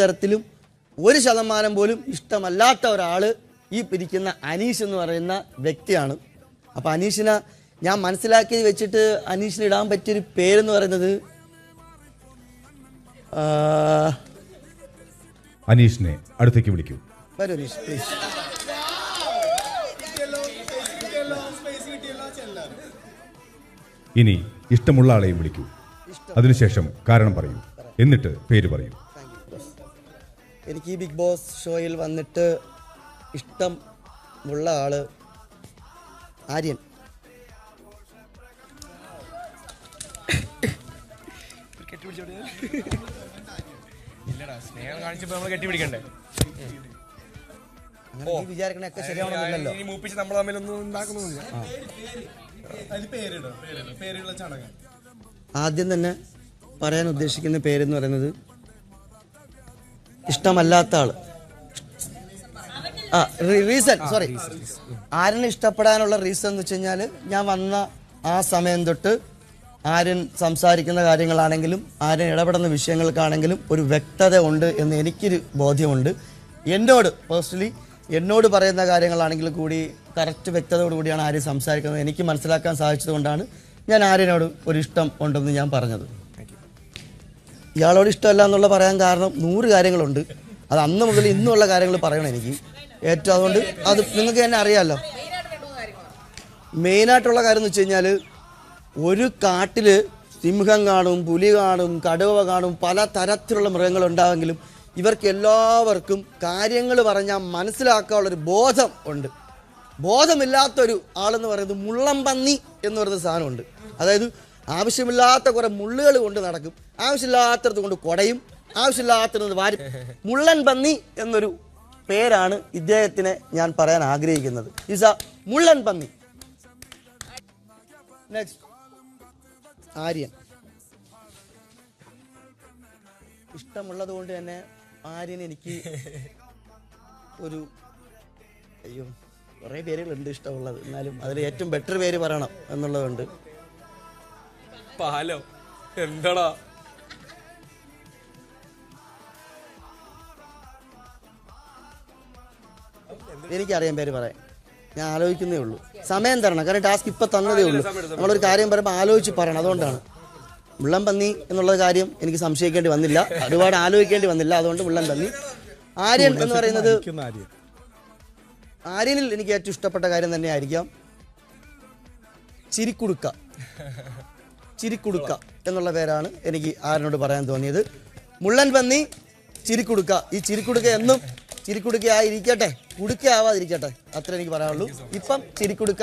തരത്തിലും 1% പോലും ഇഷ്ടമല്ലാത്ത ഒരാള് ഈ പിരിക്കുന്ന അനീഷ് എന്ന് പറയുന്ന വ്യക്തിയാണ്. അപ്പൊ അനീഷിനെ ഞാൻ മനസ്സിലാക്കി വെച്ചിട്ട് അനീഷിന് ഇടാൻ പറ്റിയൊരു പേരെന്ന് പറയുന്നത് അനീഷിനെ അടുത്തേക്ക് വിളിക്കൂ. വരൂ അനീഷ് പ്ലീസ്. ഇനി ഇഷ്ടമുള്ള ആളെയും വിളിക്കൂ. അതിനുശേഷം കാരണം പറയൂ, എന്നിട്ട് പേര് പറയൂ. എനിക്ക് ഈ ബിഗ് ബോസ് ഷോയിൽ വന്നിട്ട് ഇഷ്ടമുള്ള ആള് ആര്യൻ. സ്നേഹം കാണിച്ചപ്പോ നമ്മൾ കെട്ടിപ്പിടിക്കണ്ടേ? വിചാരിക്കണൊക്കെ ശരിയാവണമെന്നില്ലല്ലോ. നമ്മൾ തമ്മിലൊന്നും ഉണ്ടാക്കുന്നില്ല. ആദ്യം തന്നെ പറയാൻ ഉദ്ദേശിക്കുന്ന പേരെന്ന് പറയുന്നത് ഇഷ്ടമല്ലാത്ത ആള്. റീസൺ സോറി, ആര്യനെ ഇഷ്ടപ്പെടാനുള്ള റീസൺ എന്ന് വെച്ച് കഴിഞ്ഞാൽ ഞാൻ വന്ന ആ സമയം തൊട്ട് ആര്യൻ സംസാരിക്കുന്ന കാര്യങ്ങളാണെങ്കിലും ആര്യൻ ഇടപെടുന്ന വിഷയങ്ങൾക്കാണെങ്കിലും ഒരു വ്യക്തത ഉണ്ട് എന്ന് എനിക്കൊരു ബോധ്യമുണ്ട്. എന്നോട് പേഴ്സണലി എന്നോട് പറയുന്ന കാര്യങ്ങളാണെങ്കിലും കൂടി കറക്റ്റ് വ്യക്തതയോടുകൂടിയാണ് ആര്യൻ സംസാരിക്കുന്നത്. എനിക്ക് മനസ്സിലാക്കാൻ സാധിച്ചതുകൊണ്ടാണ് ഞാൻ ആര്യനോട് ഒരു ഇഷ്ടം ഉണ്ടെന്ന് ഞാൻ പറഞ്ഞത്. ഇയാളോട് ഇഷ്ടമല്ല എന്നുള്ള പറയാൻ കാരണം 100 കാര്യങ്ങളുണ്ട്. അത് അന്ന് മുതൽ ഇന്നുള്ള കാര്യങ്ങൾ പറയണം എനിക്ക് ഏറ്റവും. അതുകൊണ്ട് അത് നിങ്ങൾക്ക് തന്നെ അറിയാമല്ലോ. മെയിനായിട്ടുള്ള കാര്യം എന്ന് വെച്ച് കഴിഞ്ഞാൽ ഒരു കാട്ടിൽ സിംഹം കാണും, പുലി കാണും, കടുവ കാണും, പല തരത്തിലുള്ള മൃഗങ്ങളുണ്ടാവെങ്കിലും ഇവർക്ക് എല്ലാവർക്കും കാര്യങ്ങൾ പറഞ്ഞാൽ മനസ്സിലാക്കാനുള്ളൊരു ബോധം ഉണ്ട്. ബോധമില്ലാത്തൊരു ആളെന്ന് പറയുന്നത് മുള്ളംപന്നി എന്ന് പറയുന്ന സാധനമുണ്ട്. അതായത് ആവശ്യമില്ലാത്ത കുറെ മുള്ളുകൾ കൊണ്ട് നടക്കും, ആവശ്യമില്ലാത്തടത്ത് കൊണ്ട് കുടയും, ആവശ്യമില്ലാത്തത് വാരി. മുള്ളൻ പന്നി എന്നൊരു പേരാണ് ഇദ്ദേഹത്തിനെ ഞാൻ പറയാൻ ആഗ്രഹിക്കുന്നത്. ഈസ് എ മുള്ളൻ പന്നി. നെക്സ്റ്റ് ആര്യൻ. ഇഷ്ടമുള്ളത് കൊണ്ട് തന്നെ ആര്യൻ എനിക്ക് ഒരു കുറേ പേരുകളുണ്ട് ഇഷ്ടമുള്ളത്. എന്നാലും അതിൽ ഏറ്റവും ബെറ്റർ പേര് പറയണം എന്നുള്ളതുണ്ട്. പാലോ എന്താടാ എനിക്കറിയാൻ പേര് പറയാൻ, ഞാൻ ആലോചിക്കുന്നേ ഉള്ളൂ. സമയം തരണം, കാരണം ടാസ്ക് ഇപ്പം തന്നതേ ഉള്ളൂ. നമ്മളൊരു കാര്യം പറയുമ്പോൾ ആലോചിച്ച് പറയണം. അതുകൊണ്ടാണ് മുള്ളൻ പന്നി എന്നുള്ള കാര്യം എനിക്ക് സംശയിക്കേണ്ടി വന്നില്ല, ഒരുപാട് ആലോചിക്കേണ്ടി വന്നില്ല. അതുകൊണ്ട് മുള്ളൻ പന്നി. ആര്യൻ എന്ന് പറയുന്നത് ആര്യനിൽ എനിക്ക് ഏറ്റവും ഇഷ്ടപ്പെട്ട കാര്യം തന്നെയായിരിക്കാം ചിരിക്കുടുക്ക. ചിരിക്കുടുക്ക എന്നുള്ള പേരാണ് എനിക്ക് ആര്യനോട് പറയാൻ തോന്നിയത്. മുള്ളൻ പന്നി, ചിരിക്കുടുക്ക. ഈ ചിരിക്കുടുക്ക എന്നും ചിരിക്കുടുക്കയായിരിക്കട്ടെ, കുടുക്കയാവാതിരിക്കട്ടെ, അത്ര എനിക്ക് പറയാനുള്ളൂ. ഇപ്പം ചിരിക്കുടുക്ക,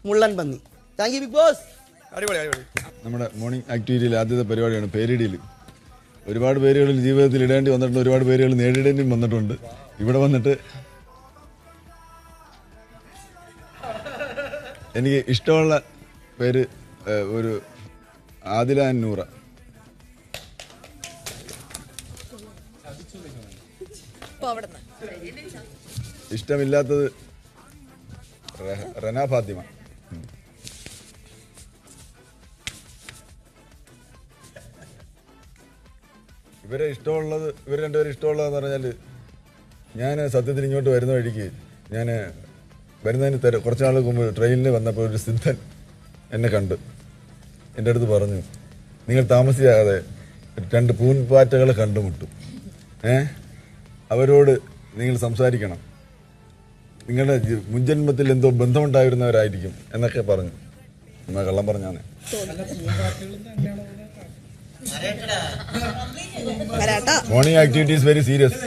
മുള്ളൻ പന്നി. Thank you big boss. നമ്മുടെ മോർണിംഗ് ആക്ടിവിറ്റിയിൽ ആദ്യത്തെ പരിപാടിയാണ് പേരിടിയിൽ. ഒരുപാട് പേരുകൾ ജീവിതത്തിൽ ഇടേണ്ടി വന്നിട്ടുണ്ട്, ഒരുപാട് പേരുകൾ നേരിടേണ്ടിയും വന്നിട്ടുണ്ട്. ഇവിടെ വന്നിട്ട് എനിക്ക് ഇഷ്ടമുള്ള പേര് ഒരു ആദില നൂറ. ഇഷ്ടമില്ലാത്തത് റന ഫാത്തിമ. ഇവരെ ഇഷ്ടമുള്ളത്, ഇവർ രണ്ടുപേരും ഇഷ്ടമുള്ളതെന്ന് പറഞ്ഞാൽ, ഞാൻ സത്യത്തിൽ ഇങ്ങോട്ട് വരുന്ന വഴിക്ക് ഞാൻ വരുന്നതിന് കുറച്ച് നാൾക്ക് മുമ്പ് ട്രെയിനിൽ വന്നപ്പോൾ ഒരു സിദ്ധൻ എന്നെ കണ്ട് എൻ്റെ അടുത്ത് പറഞ്ഞു, നിങ്ങൾ താമസിയാതെ 2 പൂൻപാറ്റകളെ കണ്ടുമുട്ടും, അവരോട് നിങ്ങൾ സംസാരിക്കണം, നിങ്ങളുടെ മുൻജന്മത്തിൽ എന്തോ ബന്ധമുണ്ടായിരുന്നവരായിരിക്കും എന്നൊക്കെ പറഞ്ഞു. എന്നാ കള്ളം പറഞ്ഞാണ്. Morning activity is very serious.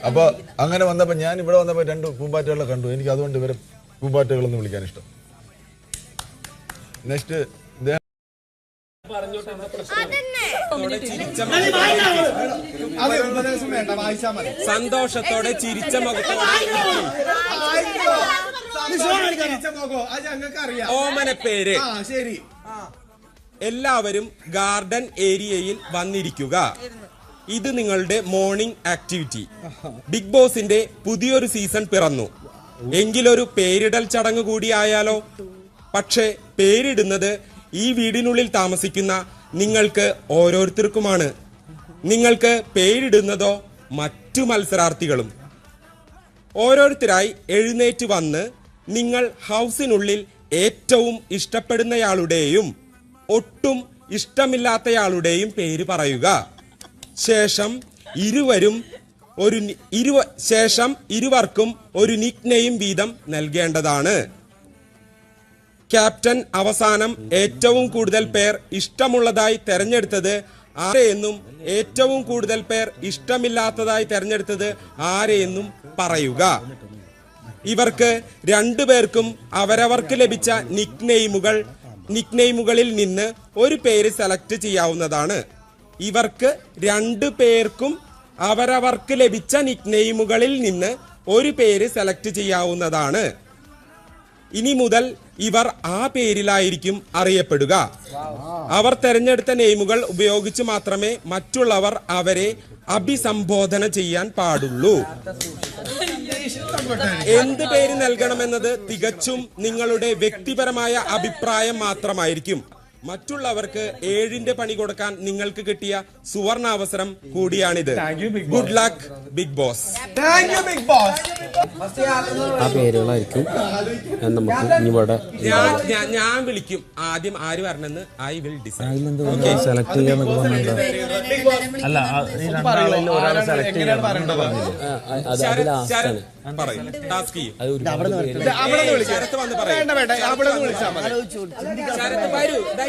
അപ്പൊ അങ്ങനെ വന്നപ്പോ ഞാൻ ഇവിടെ വന്നപ്പോ 2 പൂമ്പാറ്റകളെ കണ്ടു. എനിക്ക് അതുകൊണ്ട് ഇവരെ പൂമ്പാറ്റകളെന്ന് വിളിക്കാൻ ഇഷ്ടം. നെക്സ്റ്റ് സന്തോഷത്തോടെ ചിരിച്ച ഓമന പേര്. എല്ലാവരും ഗാർഡൻ ഏരിയയിൽ വന്നിരിക്കുക. ഇത് നിങ്ങളുടെ മോർണിംഗ് ആക്ടിവിറ്റി. ബിഗ് ബോസിന്റെ പുതിയൊരു സീസൺ പിറന്നു. എങ്കിലൊരു പേരിടൽ ചടങ്ങ് കൂടിയായാലോ? പക്ഷേ പേരിടുന്നത് ഈ വീടിനുള്ളിൽ താമസിക്കുന്ന നിങ്ങൾക്ക് ഓരോരുത്തർക്കുമാണ്. നിങ്ങൾക്ക് പേരിടുന്നതോ മറ്റു മത്സരാർത്ഥികളും. ഓരോരുത്തരായി എഴുന്നേറ്റ് വന്ന് നിങ്ങൾ ഹൗസിനുള്ളിൽ ഏറ്റവും ഇഷ്ടപ്പെടുന്നയാളുടെയും ഒട്ടും ഇഷ്ടമില്ലാത്തയാളുടെയും പേര് പറയുക. ശേഷം ഇരുവർക്കും ഒരു നിക്നെയിം വീതം നൽകേണ്ടതാണ്. ക്യാപ്റ്റൻ അവസാനം ഏറ്റവും കൂടുതൽ പേർ ഇഷ്ടമുള്ളതായി തെരഞ്ഞെടുത്തത് ആരെയെന്നും ഏറ്റവും കൂടുതൽ പേർ ഇഷ്ടമില്ലാത്തതായി തെരഞ്ഞെടുത്തത് ആരെയെന്നും പറയുക. ഇവർക്ക് രണ്ടുപേർക്കും അവരവർക്ക് ലഭിച്ച നിക്നെയിമുകളിൽ നിന്ന് ഒരു പേര് സെലക്ട് ചെയ്യാവുന്നതാണ്. ഇവർക്ക് രണ്ടുപേർക്കും അവരവർക്ക് ലഭിച്ച നിക്നെയിമുകളിൽ നിന്ന് ഒരു പേര് സെലക്ട് ചെയ്യാവുന്നതാണ്. ഇനി മുതൽ ഇവർ ആ പേരിലായിരിക്കും അറിയപ്പെടുക. അവർ തെരഞ്ഞെടുത്ത നെയിമുകൾ ഉപയോഗിച്ച് മാത്രമേ മറ്റുള്ളവർ അവരെ അഭിസംബോധന ചെയ്യാൻ പാടുള്ളൂ. എന്ത് പേര് നൽകണമെന്നത് തികച്ചും നിങ്ങളുടെ വ്യക്തിപരമായ അഭിപ്രായം മാത്രമായിരിക്കും. മറ്റുള്ളവർക്ക് 7ന്റെ പണി കൊടുക്കാൻ നിങ്ങൾക്ക് കിട്ടിയ സുവർണാവസരം കൂടിയാണിത്. Good luck big boss. ആ പേരുകളായിരിക്കും നമുക്ക് ഇവിടെ ഞാൻ വിളിക്കും. ആദ്യം ആര് വരണമെന്ന് ഐ വിൽ ഡിസൈഡ്. സെലക്ട് ചെയ്യാന്നൊക്കെ പറഞ്ഞിട്ട് അല്ല ടാസ്ക് ചെയ്യും.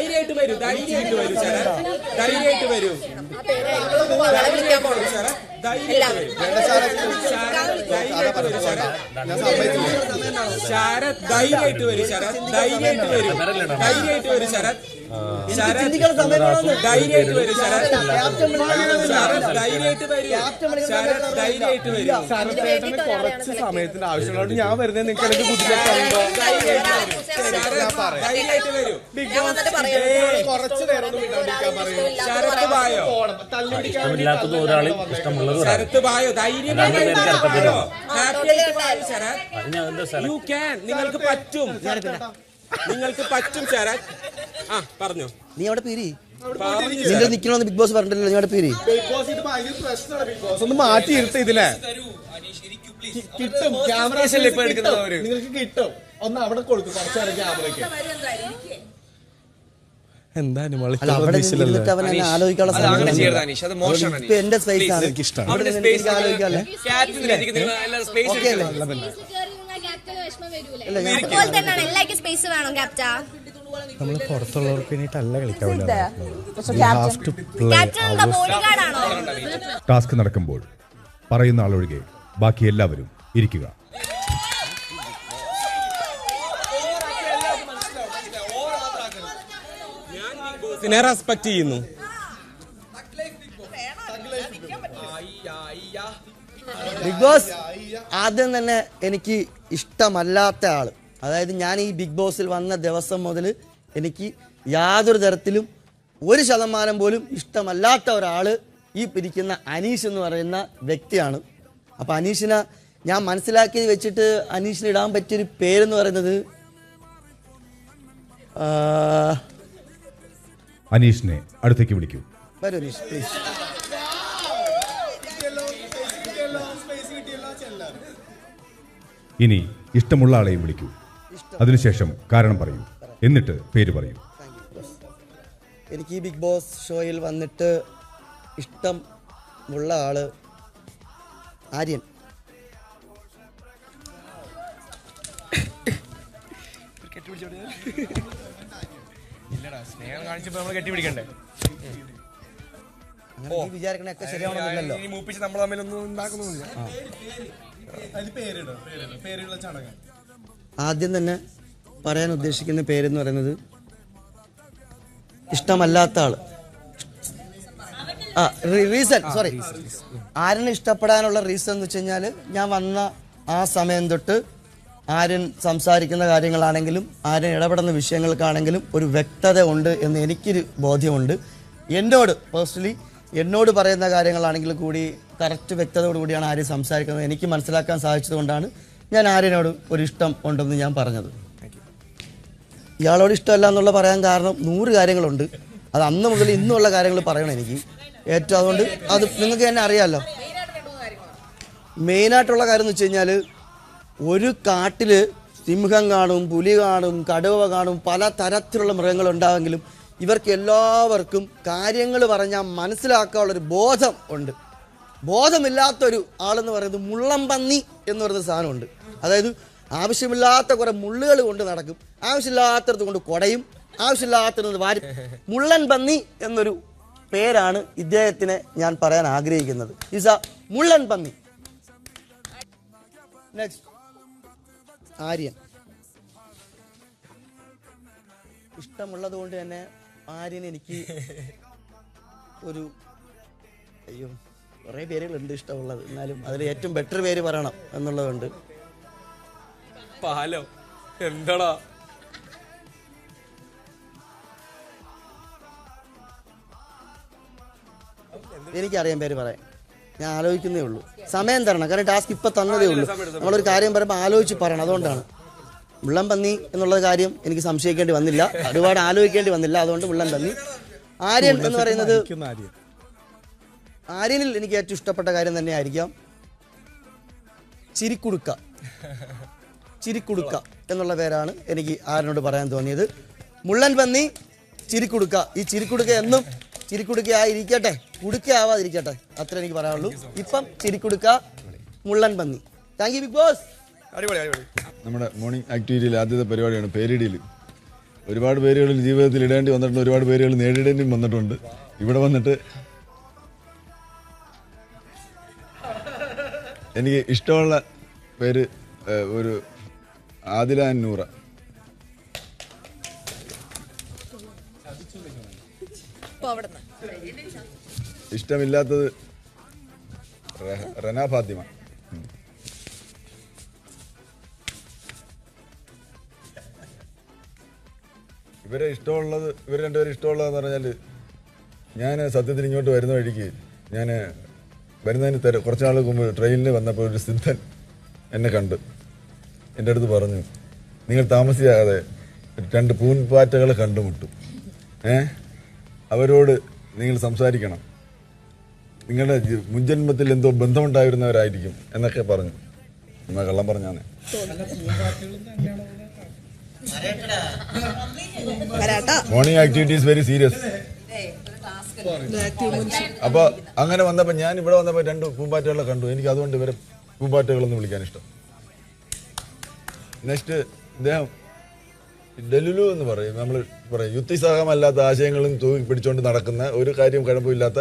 ധൈര്യമായിട്ട് വരൂ ശരത്. ധൈര്യമായിട്ട് വരൂ ശരത്. ധൈര്യമായിട്ട് വരൂ ശരത്. ധൈര്യമായിട്ട് വരൂ ശരത്. ധൈര്യമായിട്ട് വരൂ. കുറച്ച് സമയത്തിന്റെ ആവശ്യമുള്ളതുകൊണ്ട് ഞാൻ വരുന്നത് നിങ്ങൾക്ക് എനിക്ക് കുറച്ച് നേരം ഇഷ്ടമില്ലാത്തത് ഒരാളെ ഇഷ്ടമുള്ളത് നിങ്ങൾക്ക് പറ്റും ശരത്. ആ പറഞ്ഞോ. നീ അവിടെ പേര് നിന്റെ നിക്കണമെന്ന് ബിഗ് ബോസ് പറഞ്ഞില്ലല്ലോ. നീ അവിടെ പേര് ബിഗ് ബോസ് ഇത് ഭയങ്കര പ്രശ്നമാണ്. ബിഗ് ബോസ് ഒന്ന് മാറ്റി ഇരുത്ത ഇതിലെ കിട്ടും. ക്യാമറ നിങ്ങൾക്ക് കിട്ടും. ഒന്ന് അവിടെ കൊടുക്കും കുറച്ചു നേരം ക്യാമറയ്ക്ക്. അല്ല അവിടെ ഇരുന്നിട്ട് അവൻ എന്നെ ആലോചിക്കാനുള്ള സമയം ഇപ്പൊ എന്റെ സ്പേസ് ആണ്. എനിക്ക് ആലോചിക്കാല്ലേ? ഓക്കെ അല്ലേ? നമ്മള് പുറത്തുള്ളവർക്ക് വേണ്ടിയിട്ടല്ല കളിക്കാവില്ല. ടാസ്ക് നടക്കുമ്പോൾ പറയുന്ന ആളൊഴികെ ബാക്കി എല്ലാവരും ഇരിക്കുക. റെസ്പെക്ട് ചെയ്യുന്നു. ബിഗ് ബോസ് ആദ്യം തന്നെ എനിക്ക് ഇഷ്ടമല്ലാത്ത ആള്, അതായത് ഞാൻ ഈ ബിഗ് ബോസിൽ വന്ന ദിവസം മുതൽ എനിക്ക് യാതൊരു തരത്തിലും 1% പോലും ഇഷ്ടമല്ലാത്ത ഒരാള് ഈ ഇരിക്കുന്ന അനീഷ് എന്ന് പറയുന്ന വ്യക്തിയാണ്. അപ്പം അനീഷിനെ ഞാൻ മനസ്സിലാക്കി വെച്ചിട്ട് അനീഷിന് ഇടാൻ പറ്റിയൊരു പേരെന്ന് പറയുന്നത് അനീഷിനെ അടുത്തേക്ക് വിളിക്കൂ. വരൂ അനീഷ് പ്ലീസ്. ഇനി ഇഷ്ടമുള്ള ആളെയും വിളിക്കൂ. അതിനുശേഷം കാരണം പറയൂ. എന്നിട്ട് പേര് പറയൂ. എനിക്ക് ഈ ബിഗ് ബോസ് ഷോയിൽ വന്നിട്ട് ഇഷ്ടമുള്ള ആള് ആര്യൻ. സ്നേഹം കാണിച്ചപ്പോ നമ്മൾ കെട്ടിപ്പിടിക്കണ്ടേ? അങ്ങനെ നീ വിചാരിക്കണൊക്കെ ശരിയാവണമെന്നില്ലല്ലോ. നമ്മൾ തമ്മിലൊന്നും ഉണ്ടാക്കുന്നില്ല. ആദ്യം തന്നെ പറയാൻ ഉദ്ദേശിക്കുന്ന പേരെന്ന് പറയുന്നത് ഇഷ്ടമല്ലാത്ത ആള്. ആര്യനെ ഇഷ്ടപ്പെടാനുള്ള റീസൺ എന്ന് വെച്ച് കഴിഞ്ഞാൽ ഞാൻ വന്ന ആ സമയം തൊട്ട് ആര്യൻ സംസാരിക്കുന്ന കാര്യങ്ങളാണെങ്കിലും ആര്യൻ ഇടപെടുന്ന വിഷയങ്ങൾക്കാണെങ്കിലും ഒരു വ്യക്തത ഉണ്ട് എന്ന് എനിക്കൊരു ബോധ്യമുണ്ട്. എന്നോട് പേഴ്സണലി എന്നോട് പറയുന്ന കാര്യങ്ങളാണെങ്കിലും കൂടി കറക്റ്റ് വ്യക്തതയോടുകൂടിയാണ് ആര്യൻ സംസാരിക്കുന്നത്. എനിക്ക് മനസ്സിലാക്കാൻ സാധിച്ചതുകൊണ്ടാണ് ഞാൻ ആര്യനോട് ഒരു ഇഷ്ടം ഉണ്ടെന്ന് ഞാൻ പറഞ്ഞത്. ഇയാളോട് ഇഷ്ടമല്ല എന്നുള്ള പറയാൻ കാരണം 100 കാര്യങ്ങളുണ്ട്. അത് അന്ന് മുതൽ ഇന്നുള്ള കാര്യങ്ങൾ പറയണം എനിക്ക്. ഏറ്റവും അതുകൊണ്ട് അത് നിങ്ങൾക്ക് തന്നെ അറിയാമല്ലോ. മെയിനായിട്ടുള്ള കാര്യം എന്ന് വെച്ച് കഴിഞ്ഞാൽ ഒരു കാട്ടിൽ സിംഹം കാണും, പുലി കാണും, കടുവ കാണും, പല തരത്തിലുള്ള മൃഗങ്ങളുണ്ടാവെങ്കിലും ഇവർക്ക് എല്ലാവർക്കും കാര്യങ്ങൾ പറഞ്ഞാൽ മനസ്സിലാക്കാനുള്ളൊരു ബോധം ഉണ്ട്. ബോധമില്ലാത്തൊരു ആളെന്ന് പറയുന്നത് മുള്ളംപന്നി എന്ന് പറയുന്ന സാധനമുണ്ട്. അതായത് ആവശ്യമില്ലാത്ത കുറേ മുള്ളുകൾ കൊണ്ട് നടക്കും, ആവശ്യമില്ലാത്തടത്ത് കൊണ്ട് കുടയും, ആവശ്യമില്ലാത്തടത്ത് വാരി. മുള്ളൻ പന്നി എന്നൊരു പേരാണ് ഇദ്ദേഹത്തിനെ ഞാൻ പറയാൻ ആഗ്രഹിക്കുന്നത്. ഈസ മുള്ളൻ പന്നി. നെക്സ്റ്റ് ആര്യൻ. ഇഷ്ടമുള്ളത് കൊണ്ട് തന്നെ ആര്യൻ എനിക്ക് ഒരു കുറേ പേരുകളുണ്ട് ഇഷ്ടമുള്ളത്, എന്നാലും അതിൽ ഏറ്റവും ബെറ്റർ പേര് പറയണം എന്നുള്ളതുണ്ട്. പാലോ എന്താടാ എനിക്കറിയാൻ പേര് പറയാൻ, ഞാൻ ആലോചിക്കുന്നേ ഉള്ളൂ. സമയം തരണം, കാരണം ടാസ്ക് ഇപ്പം തന്നതേ ഉള്ളൂ. നമ്മളൊരു കാര്യം പറയുമ്പോൾ ആലോചിച്ച് പറയണം, അതുകൊണ്ടാണ്. മുള്ളൻ പന്നി എന്നുള്ള കാര്യം എനിക്ക് സംശയിക്കേണ്ടി വന്നില്ല, ഒരുപാട് ആലോചിക്കേണ്ടി വന്നില്ല, അതുകൊണ്ട് മുള്ളൻ പന്നി. ആര്യൻ എന്ന് പറയുന്നത്, ആര്യനിൽ എനിക്ക് ഏറ്റവും ഇഷ്ടപ്പെട്ട കാര്യം തന്നെ ആയിരിക്കാം ചിരിക്കുടുക്ക. ചിരിക്കുടുക്ക എന്നുള്ള പേരാണ് എനിക്ക് ആര്യനോട് പറയാൻ തോന്നിയത്. മുള്ളൻ പന്നി, ചിരിക്കുടുക്ക. ഈ ചിരിക്കുടുക്ക എന്നും ചിരിക്കുടുക്കയായിരിക്കട്ടെ, കുടുക്കയാവാതിരിക്കട്ടെ, അത്ര എനിക്ക് പറയാനുള്ളൂ. ഇപ്പം ചിരിക്കുടുക്ക, മുള്ളൻ പന്നി. Thank you big boss. നമ്മുടെ മോർണിംഗ് ആക്ടിവിറ്റിയിൽ ആദ്യത്തെ പരിപാടിയാണ് പേരിടിയിൽ. ഒരുപാട് പേരുകളിൽ ജീവിതത്തിൽ ഇടേണ്ടി വന്നിട്ടുണ്ട്, ഒരുപാട് പേരുകൾ നേരിടേണ്ടിയും വന്നിട്ടുണ്ട്. ഇവിടെ വന്നിട്ട് എനിക്ക് ഇഷ്ടമുള്ള പേര് ഒരു ആദില നൂറ. ഇഷ്ടമില്ലാത്തത് റന ഫാത്തിമ. ഇവരെ ഇഷ്ടമുള്ളത്, ഇവർ രണ്ടുപേരും ഇഷ്ടമുള്ളതെന്ന് പറഞ്ഞാൽ, ഞാൻ സത്യത്തിൽ ഇങ്ങോട്ട് വരുന്ന വഴിക്ക് ഞാൻ വരുന്നതിന് കുറച്ച് നാൾ മുമ്പ് ട്രെയിനിൽ വന്നപ്പോൾ ഒരു സിദ്ധൻ എന്നെ കണ്ട് എൻ്റെ അടുത്ത് പറഞ്ഞു, നിങ്ങൾ താമസിയാതെ 2 പൂൻപാറ്റകളെ കണ്ടുമുട്ടും, അവരോട് നിങ്ങൾ സംസാരിക്കണം, നിങ്ങളുടെ മുൻജന്മത്തിൽ എന്തോ ബന്ധമുണ്ടായിരുന്നവരായിരിക്കും എന്നൊക്കെ പറഞ്ഞു. എന്നാ കള്ളം പറഞ്ഞാണ്. Morning activity is very serious. അപ്പൊ അങ്ങനെ വന്നപ്പോ ഞാൻ ഇവിടെ വന്നപ്പോ 2 പൂമ്പാറ്റകളെ കണ്ടു. എനിക്ക് അതുകൊണ്ട് ഇവരെ പൂമ്പാറ്റകളെന്ന് വിളിക്കാൻ ഇഷ്ടം. നെക്സ്റ്റ് ഇദ്ദേഹം ഡെലുലു എന്ന് പറയും, നമ്മൾ പറയും യുക്തിസഹമല്ലാത്ത ആശയങ്ങളും തൂക്കി പിടിച്ചുകൊണ്ട് നടക്കുന്ന, ഒരു കാര്യം കുഴപ്പമില്ലാത്ത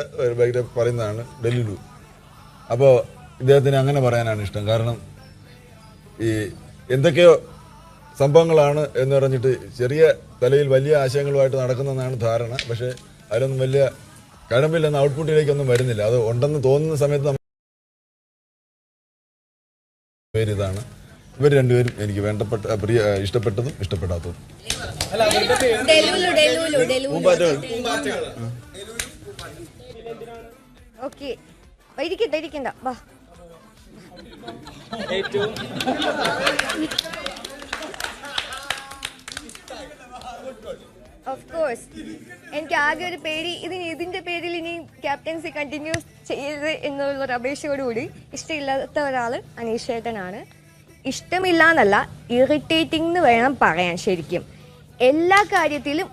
പറയുന്നതാണ് ഡെലുലു. അപ്പോൾ ഇദ്ദേഹത്തിന് അങ്ങനെ പറയാനാണ് ഇഷ്ടം. കാരണം ഈ എന്തൊക്കെയോ സംഭവങ്ങളാണ് എന്ന് പറഞ്ഞിട്ട് ചെറിയ തലയിൽ വലിയ ആശയങ്ങളുമായിട്ട് നടക്കുന്നതെന്നാണ് ധാരണ. പക്ഷേ അതിലൊന്നും വലിയ കഴമ്പില്ലെന്ന് ഔട്ട്പുട്ടിലേക്കൊന്നും വരുന്നില്ല. അത് ഉണ്ടെന്ന് തോന്നുന്ന സമയത്ത് പേരിതാണ്. ഇവർ രണ്ടുപേരും എനിക്ക് വേണ്ടപ്പെട്ട ഇഷ്ടപ്പെട്ടതും ഇഷ്ടപ്പെടാത്തതും. ഓഫ് കോഴ്സ് എനിക്ക് ആകെ ഒരു പേടി, ഇതിന്റെ പേരിൽ ഇനി ക്യാപ്റ്റൻസി കണ്ടിന്യൂ ചെയ്യരുത് എന്നുള്ളൊരു അപേക്ഷയോടുകൂടി ഇഷ്ടമില്ലാത്ത ഒരാൾ അനീഷ് ചേട്ടനാണ്. ഇഷ്ടമില്ല എന്നല്ല, ഇറിറ്റേറ്റിംഗ് എന്ന് വേണം പറയാൻ. ശരിക്കും എല്ലാ കാര്യത്തിലും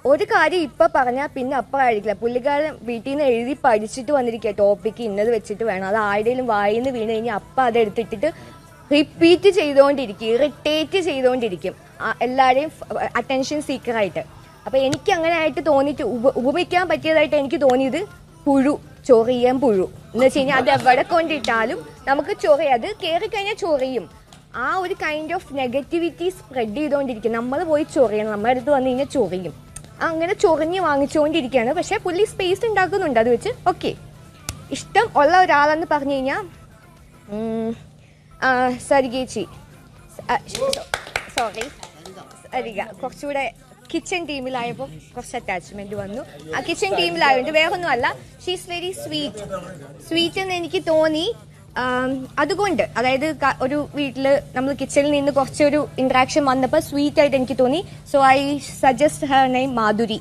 ഒരു കാര്യം ഇപ്പം പറഞ്ഞാൽ പിന്നെ അപ്പമായിരിക്കില്ല. പുള്ളിക്കാരൻ വീട്ടിൽ നിന്ന് എഴുതി പഠിച്ചിട്ട് വന്നിരിക്കുക, ടോപ്പിക്ക് ഇന്നത് വെച്ചിട്ട് വേണം, അത് ആരുടെയും വായിൽ നിന്ന് വീണ് കഴിഞ്ഞാൽ അപ്പം അതെടുത്തിട്ടിട്ട് റിപ്പീറ്റ് ചെയ്തുകൊണ്ടിരിക്കും, ഇറിറ്റേറ്റ് ചെയ്തുകൊണ്ടിരിക്കും, എല്ലാവരെയും അറ്റൻഷൻ സീക്കറായിട്ട്. അപ്പം എനിക്ക് അങ്ങനെ ആയിട്ട് തോന്നിയിട്ട് ഉപമിക്കാൻ പറ്റിയതായിട്ട് എനിക്ക് തോന്നിയത് ചൊറിയാൻ പുഴു എന്ന് വെച്ച് കഴിഞ്ഞാൽ അത് എവിടെ കൊണ്ടിട്ടാലും നമുക്ക് ചൊറിയും, അത് കയറിക്കഴിഞ്ഞാൽ ചൊറിയും. ആ ഒരു കൈൻഡ് ഓഫ് നെഗറ്റിവിറ്റി സ്പ്രെഡ് ചെയ്തുകൊണ്ടിരിക്കും. നമ്മൾ പോയി ചൊറിയണം, നമ്മുടെ അടുത്ത് വന്നു കഴിഞ്ഞാൽ ചൊറിയും. അങ്ങനെ ചൊറിഞ്ഞ് വാങ്ങിച്ചുകൊണ്ടിരിക്കുകയാണ്. പക്ഷേ പുള്ളി സ്പേസ് ഉണ്ടാക്കുന്നുണ്ട്, അത് വെച്ച് ഓക്കെ. ഇഷ്ടം ഉള്ള ഒരാളെന്ന് പറഞ്ഞു കഴിഞ്ഞാൽ സരികേച്ചി, സോറി സരിക, കുറച്ചുകൂടെ കിച്ചൺ ടീമിലായപ്പോൾ കുറച്ച് അറ്റാച്ച്മെന്റ് വന്നു. ആ കിച്ചൺ ടീമിലായതുകൊണ്ട് വേറൊന്നും അല്ല, ഷീസ് വെരി സ്വീറ്റ് എന്ന് എനിക്ക് തോന്നി. അതുകൊണ്ട് അതായത് ഒരു വീട്ടിൽ നമ്മൾ കിച്ചണിൽ നിന്ന് കുറച്ചൊരു ഇന്ററാക്ഷൻ വന്നപ്പോൾ സ്വീറ്റ് ആയിട്ട് എനിക്ക് തോന്നി. So I suggest her name Madhuri.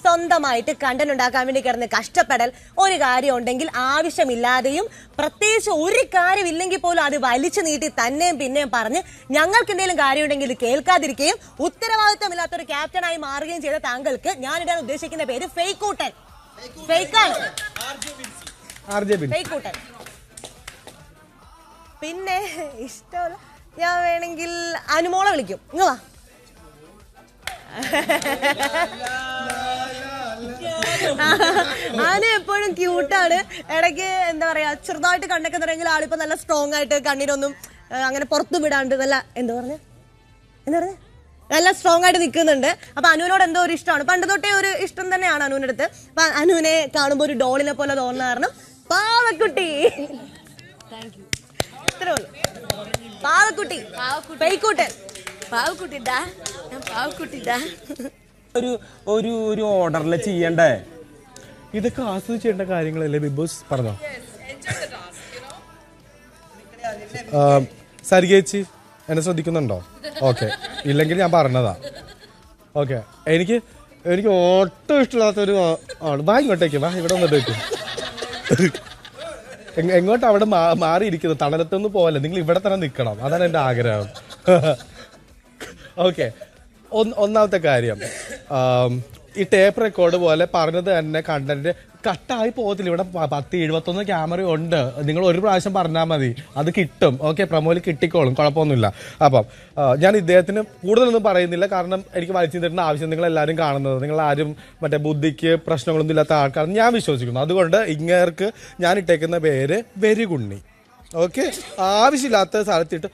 സ്വന്തമായിട്ട് കണ്ടന്റ് ഉണ്ടാക്കാൻ വേണ്ടി കിടന്ന് കഷ്ടപ്പെടൽ ഒരു കാര്യം ഉണ്ടെങ്കിൽ ആവശ്യമില്ലാതെയും പ്രത്യേകിച്ച് ഒരു കാര്യമില്ലെങ്കിൽ പോലും അത് വലിച്ചു നീട്ടി തന്നെയും പിന്നെയും പറഞ്ഞ് ഞങ്ങൾക്ക് എന്തെങ്കിലും കാര്യം ഉണ്ടെങ്കിൽ കേൾക്കാതിരിക്കുകയും ഉത്തരവാദിത്തമില്ലാത്ത ഒരു ക്യാപ്റ്റനായി മാറുകയും ചെയ്ത താങ്കൾക്ക് ഞാൻ ഇടാൻ ഉദ്ദേശിക്കുന്ന പേര് ഫേക്കൂട്ടൻ. ഫേക്കാണ്. ഫേക്കൂട്ടൻ. പിന്നെ ഇഷ്ടമല്ല, ഞാൻ വേണമെങ്കിൽ അനുമോളെ വിളിക്കും. ഇങ്ങ് വാ. ആന എപ്പോഴും ക്യൂട്ടാണ്. ഇടയ്ക്ക് എന്താ പറയാ, ചെറുതായിട്ട് കണ്ണൊക്കെ നിറയെങ്കിൽ ആളിപ്പോ നല്ല സ്ട്രോങ് ആയിട്ട് കണ്ണീരൊന്നും അങ്ങനെ പുറത്തു വിടാണ്ട് നല്ല എന്താ പറഞ്ഞ നല്ല സ്ട്രോങ് ആയിട്ട് നിൽക്കുന്നുണ്ട്. അപ്പൊ അനുവിനോട് എന്തോ ഒരു ഇഷ്ടമാണ്, പണ്ട് തൊട്ടേ ഒരു ഇഷ്ടം തന്നെയാണ് അനുവിന്റെ അടുത്ത്. അപ്പൊ അനുവിനെ കാണുമ്പോ ഒരു ഡോളിനെ പോലെ തോന്നുന്ന കാരണം പാവക്കുട്ടി. ഇത്രേ ഉള്ളൂ. പാവക്കുട്ടി. പേയ്ക്കൂട്ടൻ. ഒരു ഓർഡറിൽ ചെയ്യണ്ടേ? ഇതൊക്കെ ആസ്വദിച്ചേണ്ട കാര്യങ്ങളല്ലേ ബിഗ് ബോസ് പറഞ്ഞോ. സരികേച്ചി എന്നെ ശ്രദ്ധിക്കുന്നുണ്ടോ? ഓക്കെ, ഇല്ലെങ്കിൽ ഞാൻ പറഞ്ഞതാ. ഓക്കെ, എനിക്ക് ഒട്ടും ഇഷ്ടമില്ലാത്തൊരു ആണ്. വാ ഇങ്ങോട്ടേക്ക് വാ, ഇവിടെ വന്നിട്ട് വെക്കും. എങ്ങോട്ട് അവിടെ മാറിയിരിക്കുന്നത്, തണലത്തൊന്നും പോകല്ലേ, നിങ്ങൾ ഇവിടെ തന്നെ നിൽക്കണം, അതാണ് എൻ്റെ ആഗ്രഹം. ഓക്കെ, ഒന്നാമത്തെ കാര്യം, ഈ ടേപ്പ് റെക്കോർഡ് പോലെ പറഞ്ഞത് തന്നെ കണ്ടന്റ് കട്ടായി പോകത്തില്ല. ഇവിടെ 10-71 ക്യാമറ ഉണ്ട്. നിങ്ങൾ ഒരു പ്രാവശ്യം പറഞ്ഞാൽ മതി, അത് കിട്ടും. ഓക്കെ, പ്രമോയിൽ കിട്ടിക്കോളും, കുഴപ്പമൊന്നുമില്ല. അപ്പം ഞാൻ ഇദ്ദേഹത്തിന് കൂടുതലൊന്നും പറയുന്നില്ല, കാരണം എനിക്ക് വലിച്ചു തരുന്ന ആവശ്യം നിങ്ങൾ എല്ലാവരും കാണുന്നത്. നിങ്ങൾ ആരും മറ്റേ ബുദ്ധിക്ക് പ്രശ്നങ്ങളൊന്നും ഇല്ലാത്ത ആൾക്കാർ ഞാൻ വിശ്വസിക്കുന്നു. അതുകൊണ്ട് ഇങ്ങേർക്ക് ഞാൻ ഇട്ടേക്കുന്ന പേര് വെരികുണ്ണി. ഓക്കെ, ആവശ്യമില്ലാത്ത സ്ഥലത്തിട്ട്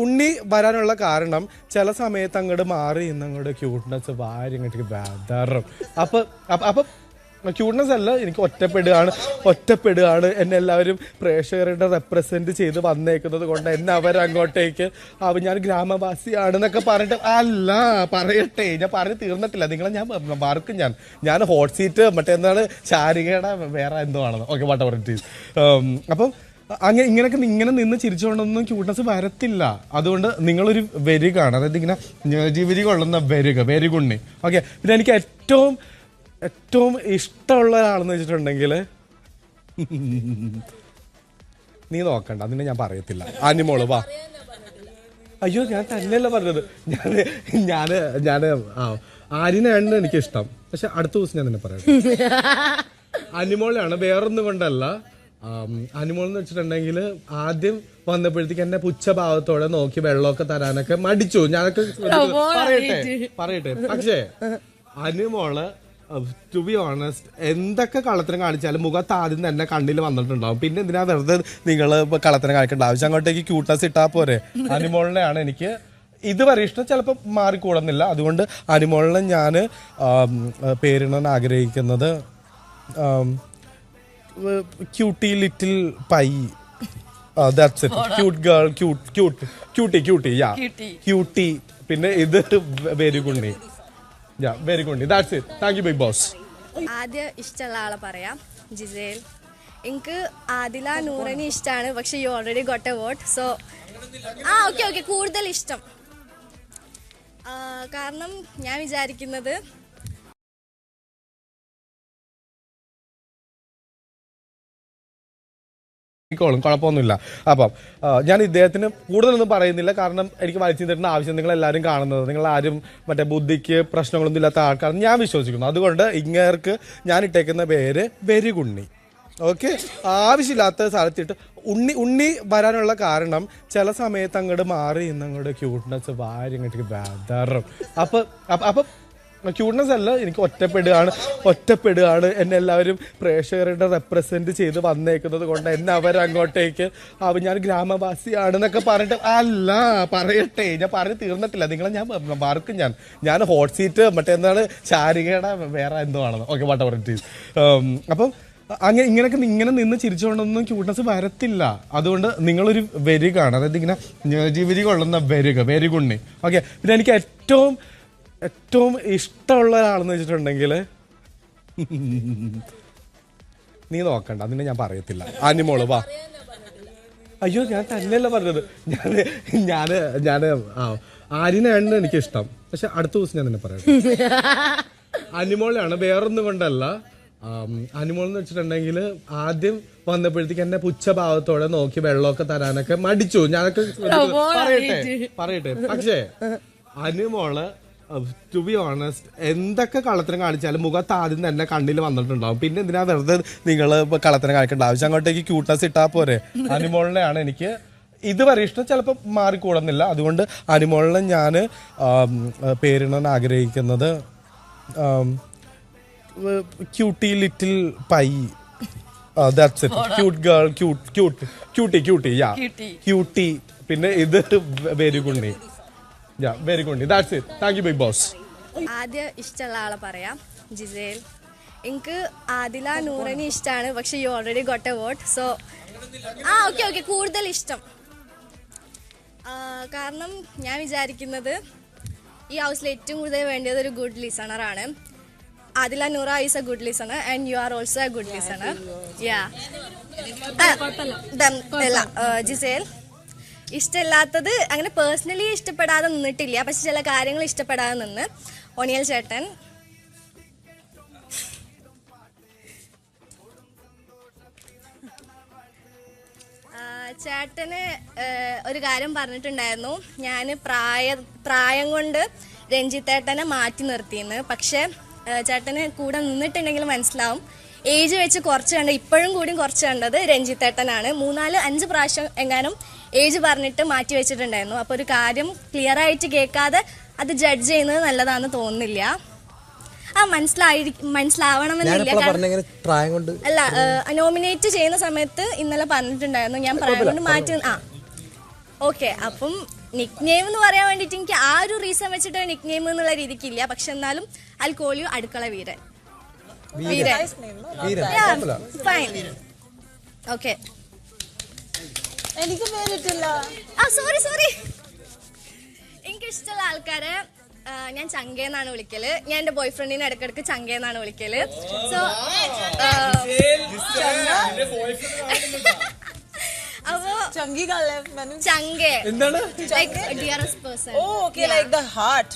ഉണ്ണി വരാനുള്ള കാരണം ചില സമയത്ത് അങ്ങോട്ട് മാറി ഇന്നങ്ങോട്ട് ക്യൂട്ട്നെസ് വാരി ഇങ്ങോട്ട് വേദറും. അപ്പൊ ക്യൂട്ട്നെസ് അല്ല, എനിക്ക് ഒറ്റപ്പെടുകയാണ് എന്നെ എല്ലാവരും പ്രേക്ഷകരുടെ റെപ്രസെന്റ് ചെയ്ത് വന്നേക്കുന്നത് കൊണ്ട് എന്നെ അവരങ്ങോട്ടേക്ക് ഞാൻ ഗ്രാമവാസിയാണെന്നൊക്കെ പറഞ്ഞിട്ട് അല്ല, പറയട്ടെ, ഞാൻ പറഞ്ഞു തീർന്നിട്ടില്ല. നിങ്ങളെ ഞാൻ മാർക്കും ഞാൻ ഹോട്ട് സീറ്റ് മറ്റേ എന്താണ് ശാരികയുടെ വേറെ എന്തോ ആണെന്ന്. Okay, what ever it is. അപ്പം ഇങ്ങനെ നിന്ന് ചിരിച്ചുകൊണ്ടൊന്നും ക്യൂട്ട്നെസ് വരത്തില്ല. അതുകൊണ്ട് നിങ്ങളൊരു വെരികാണ്, അതായത് ഇങ്ങനെ ജീവി കൊള്ളുന്ന വെരികുണ്ണി. ഓക്കെ, പിന്നെ എനിക്ക് ഏറ്റവും ഇഷ്ടമുള്ള ഒരാളെന്ന് വെച്ചിട്ടുണ്ടെങ്കിൽ നീ നോക്കണ്ട, അതിനെ ഞാൻ പറയത്തില്ല. അനിമോള് വാ. അയ്യോ, ഞാൻ തന്നെയല്ല പറഞ്ഞത്. ഞാന് ആര്യനെയാണ് എനിക്കിഷ്ടം, പക്ഷെ അടുത്ത ദിവസം ഞാൻ തന്നെ പറയാം. അനിമോളെയാണ്, വേറൊന്നും കൊണ്ടല്ല. അനിമോൾ എന്ന് വെച്ചിട്ടുണ്ടെങ്കിൽ ആദ്യം വന്നപ്പോഴത്തേക്ക് എന്നെ പുച്ഛഭാവത്തോടെ നോക്കി വെള്ളമൊക്കെ തരാനൊക്കെ മടിച്ചു. ഞാനൊക്കെ പറയട്ടെ പക്ഷേ അനിമോള് ടു ബി ഓണസ്റ്റ് എന്തൊക്കെ കള്ളത്തരം കാണിച്ചാലും മുഖത്ത് ആദ്യം തന്നെ കണ്ണിൽ വന്നിട്ടുണ്ടാവും. പിന്നെ എന്തിനാ വെറുതെ നിങ്ങൾ കള്ളത്തരം കാണിക്കേണ്ട ആവശ്യം, അങ്ങോട്ടേക്ക് ക്യൂട്ട്നെസ് ഇട്ടാ പോരെ. അനിമോളിനെയാണ് എനിക്ക് ഇതുവരെ ഇഷ്ടം, ചിലപ്പോൾ മാറിക്കൂടുന്നില്ല. അതുകൊണ്ട് അനിമോളിനെ ഞാൻ പേരിടാൻ ആഗ്രഹിക്കുന്നത് cutie little pie. That's it. Cute girl, cutie. Yeah, cutie. പിന്നെ ഇത് വെരികുണ്ണി. യാ, വെരികുണ്ണി. That's it. Thank you big boss. ആദ്യം ഇഷ്ടമുള്ള ആളെ പറയാം, ജിസേൽ. എനിക്ക് ആദില നൂറിനെ ഇഷ്ടമാണ്, പക്ഷെ you already got A vote. So okay കൂടുതൽ ഇഷ്ടം കാരണം ഞാൻ വിചാരിക്കുന്നത് കുഴപ്പമൊന്നുമില്ല. അപ്പം ഞാൻ ഇദ്ദേഹത്തിന് കൂടുതലൊന്നും പറയുന്നില്ല, കാരണം എനിക്ക് വലിച്ചു തരുന്ന ആവശ്യം നിങ്ങൾ എല്ലാവരും കാണുന്നത്. നിങ്ങൾ ആരും മറ്റേ ബുദ്ധിക്ക് പ്രശ്നങ്ങളൊന്നും ഇല്ലാത്ത ആൾക്കാർ ഞാൻ വിശ്വസിക്കുന്നു. അതുകൊണ്ട് ഇങ്ങേർക്ക് ഞാൻ ഇട്ടേക്കുന്ന പേര് വെരികുണ്ണി. ഓക്കെ, ആവശ്യമില്ലാത്ത സ്ഥലത്തിട്ട് ഉണ്ണി വരാനുള്ള കാരണം ചില സമയത്ത് അങ്ങോട്ട് മാറി ഇന്നങ്ങോട്ട് ക്യൂട്ട്നെസ് വാരി ഇങ്ങോട്ട് വേദറും. അപ്പൊ ക്യൂട്ട്നെസ് അല്ല, എനിക്ക് ഒറ്റപ്പെടുകയാണ് എന്നെ എല്ലാവരും പ്രേക്ഷകരുടെ റെപ്രസെന്റ് ചെയ്ത് വന്നേക്കുന്നത് കൊണ്ട് എന്നെ അവരങ്ങോട്ടേക്ക് ഞാൻ ഗ്രാമവാസിയാണെന്നൊക്കെ പറഞ്ഞിട്ട് അല്ല, പറയട്ടെ, ഞാൻ പറഞ്ഞു തീർന്നിട്ടില്ല. നിങ്ങളെ ഞാൻ മാർക്കും ഞാൻ ഹോട്ട് സീറ്റ് മറ്റേ എന്താണ് ശാരികയുടെ വേറെ എന്തോ ആണെന്ന്. Okay, what ever it is. അപ്പം ഇങ്ങനെ നിന്ന് ചിരിച്ചുകൊണ്ടൊന്നും ക്യൂട്ട്നെസ് വരത്തില്ല. അതുകൊണ്ട് നിങ്ങളൊരു വെരികാണ്, അതായത് ഇങ്ങനെ ജീവി കൊള്ളുന്ന വെരികുണ്ണി. ഓക്കെ, പിന്നെ എനിക്ക് ഏറ്റവും ഇഷ്ടമുള്ള ഒരാളെന്ന് വെച്ചിട്ടുണ്ടെങ്കിൽ നീ നോക്കണ്ട, അതിനെ ഞാൻ പറയത്തില്ല. അനിമോള് വാ. അയ്യോ ഞാൻ തന്നെയല്ല പറഞ്ഞത്. ഞാന് ആര്യനാണ് എനിക്ക് ഇഷ്ടം. പക്ഷെ അടുത്ത ദിവസം ഞാൻ തന്നെ പറയാം. അനിമോളാണ്, വേറൊന്നും കൊണ്ടല്ല. അനിമോൾ എന്ന് വെച്ചിട്ടുണ്ടെങ്കിൽ ആദ്യം വന്നപ്പോഴത്തേക്ക് എന്നെ പുച്ഛഭാവത്തോടെ നോക്കി വെള്ളമൊക്കെ തരാനൊക്കെ മടിച്ചു. ഞാനൊക്കെ പറയട്ടെ. പക്ഷേ അനിമോള് ടു ബി ഓണസ്റ്റ് എന്തൊക്കെ കള്ളത്തരം കാണിച്ചാലും മുഖത്ത് ആദ്യം തന്നെ കണ്ണിൽ വന്നിട്ടുണ്ടാവും. പിന്നെ എന്തിനാ വെറുതെ നിങ്ങൾ കള്ളത്തരം കാണിക്കേണ്ട ആവശ്യം? അങ്ങോട്ടേക്ക് ക്യൂട്ട്നസ് ഇട്ടാ പോരെ. അനിമോളിനെയാണ് എനിക്ക് ഇതുവരെ ഇഷ്ടം. ചിലപ്പോൾ മാറിക്കൂടുന്നില്ല. അതുകൊണ്ട് അനിമോളിനെ ഞാൻ പേരിടാൻ ആഗ്രഹിക്കുന്നത് cutie little pie. That's it. Cute girl, cutie. Yeah cutie. പിന്നെ ഇത് വെരി ഗുണ്ടി. Very good. That's it. Thank you big boss. ആദ്യം ഇഷ്ടമുള്ള ആളെ പറയാം, ജിസേൽ. എനിക്ക് ആദില നൂറിനെ ഇഷ്ടമാണ്, പക്ഷെ you already got A vote. So okay കൂടുതൽ ഇഷ്ടം. കാരണം ഞാൻ വിചാരിക്കുന്നത് ഈ ഹൗസിൽ ഏറ്റവും കൂടുതൽ വേണ്ടത് ഒരു ഗുഡ് ലിസണറാണ്. Adila Noora is a good listener and you are also a good listener. Gizele ഇഷ്ടമില്ലാത്തത് അങ്ങനെ പേഴ്സണലി ഇഷ്ടപ്പെടാതെ നിന്നിട്ടില്ല, പക്ഷെ ചില കാര്യങ്ങൾ ഇഷ്ടപ്പെടാതെ നിന്ന്. ഒനിയൽ ചേട്ടൻ ചേട്ടന് ഒരു കാര്യം പറഞ്ഞിട്ടുണ്ടായിരുന്നു, ഞാൻ പ്രായം കൊണ്ട് രഞ്ജിത്തേട്ടനെ മാറ്റി നിർത്തിയെന്ന്. പക്ഷെ ചേട്ടന് കൂടെ നിന്നിട്ടുണ്ടെങ്കിൽ മനസ്സിലാവും, ഏജ് വെച്ച് കുറച്ച് കണ്ട ഇപ്പോഴും കൂടി കുറച്ച് കണ്ടത് രഞ്ജിത്തേട്ടനാണ്. 3-4-5 പ്രാവശ്യം എങ്ങാനും ഏജ് പറഞ്ഞിട്ട് മാറ്റി വെച്ചിട്ടുണ്ടായിരുന്നു. അപ്പോൾ ഒരു കാര്യം ക്ലിയർ ആയിട്ട് കേൾക്കാതെ അത് ജഡ്ജ് ചെയ്യുന്നത് നല്ലതാണെന്ന് തോന്നുന്നില്ല. മനസ്സിലാവണമെന്നില്ല. അല്ല, നോമിനേറ്റ് ചെയ്യുന്ന സമയത്ത് ഇന്നലെ പറഞ്ഞിട്ടുണ്ടായിരുന്നു ഞാൻ പ്രായം കൊണ്ട് മാറ്റി. ഓക്കെ. അപ്പം നിക് നെയിം എന്ന് പറയാൻ വേണ്ടിയിട്ട് എനിക്ക് ആ ഒരു റീസൺ വെച്ചിട്ട് നിക് നെയിം എന്നുള്ള രീതിക്കില്ല. പക്ഷെ എന്നാലും ഐ കോൾ യു അടുക്കള വീരൻ. ഫൈൻ. ഓക്കെ. എനിക്ക് പേരിട്ടില്ല. സോറി. എനിക്ക് ഇഷ്ടമുള്ള ആൾക്കാരെ ഞാൻ ചങ്കേന്നാണ് വിളിക്കല്. ഞാൻ എന്റെ ബോയ് ഫ്രണ്ടിനെ ഇടക്കിടക്ക് ചങ്കേന്നാണ് വിളിക്കല്. സോ അപ്പോ ചങ്കേ എന്താണ് like dearest person. Okay, like the heart.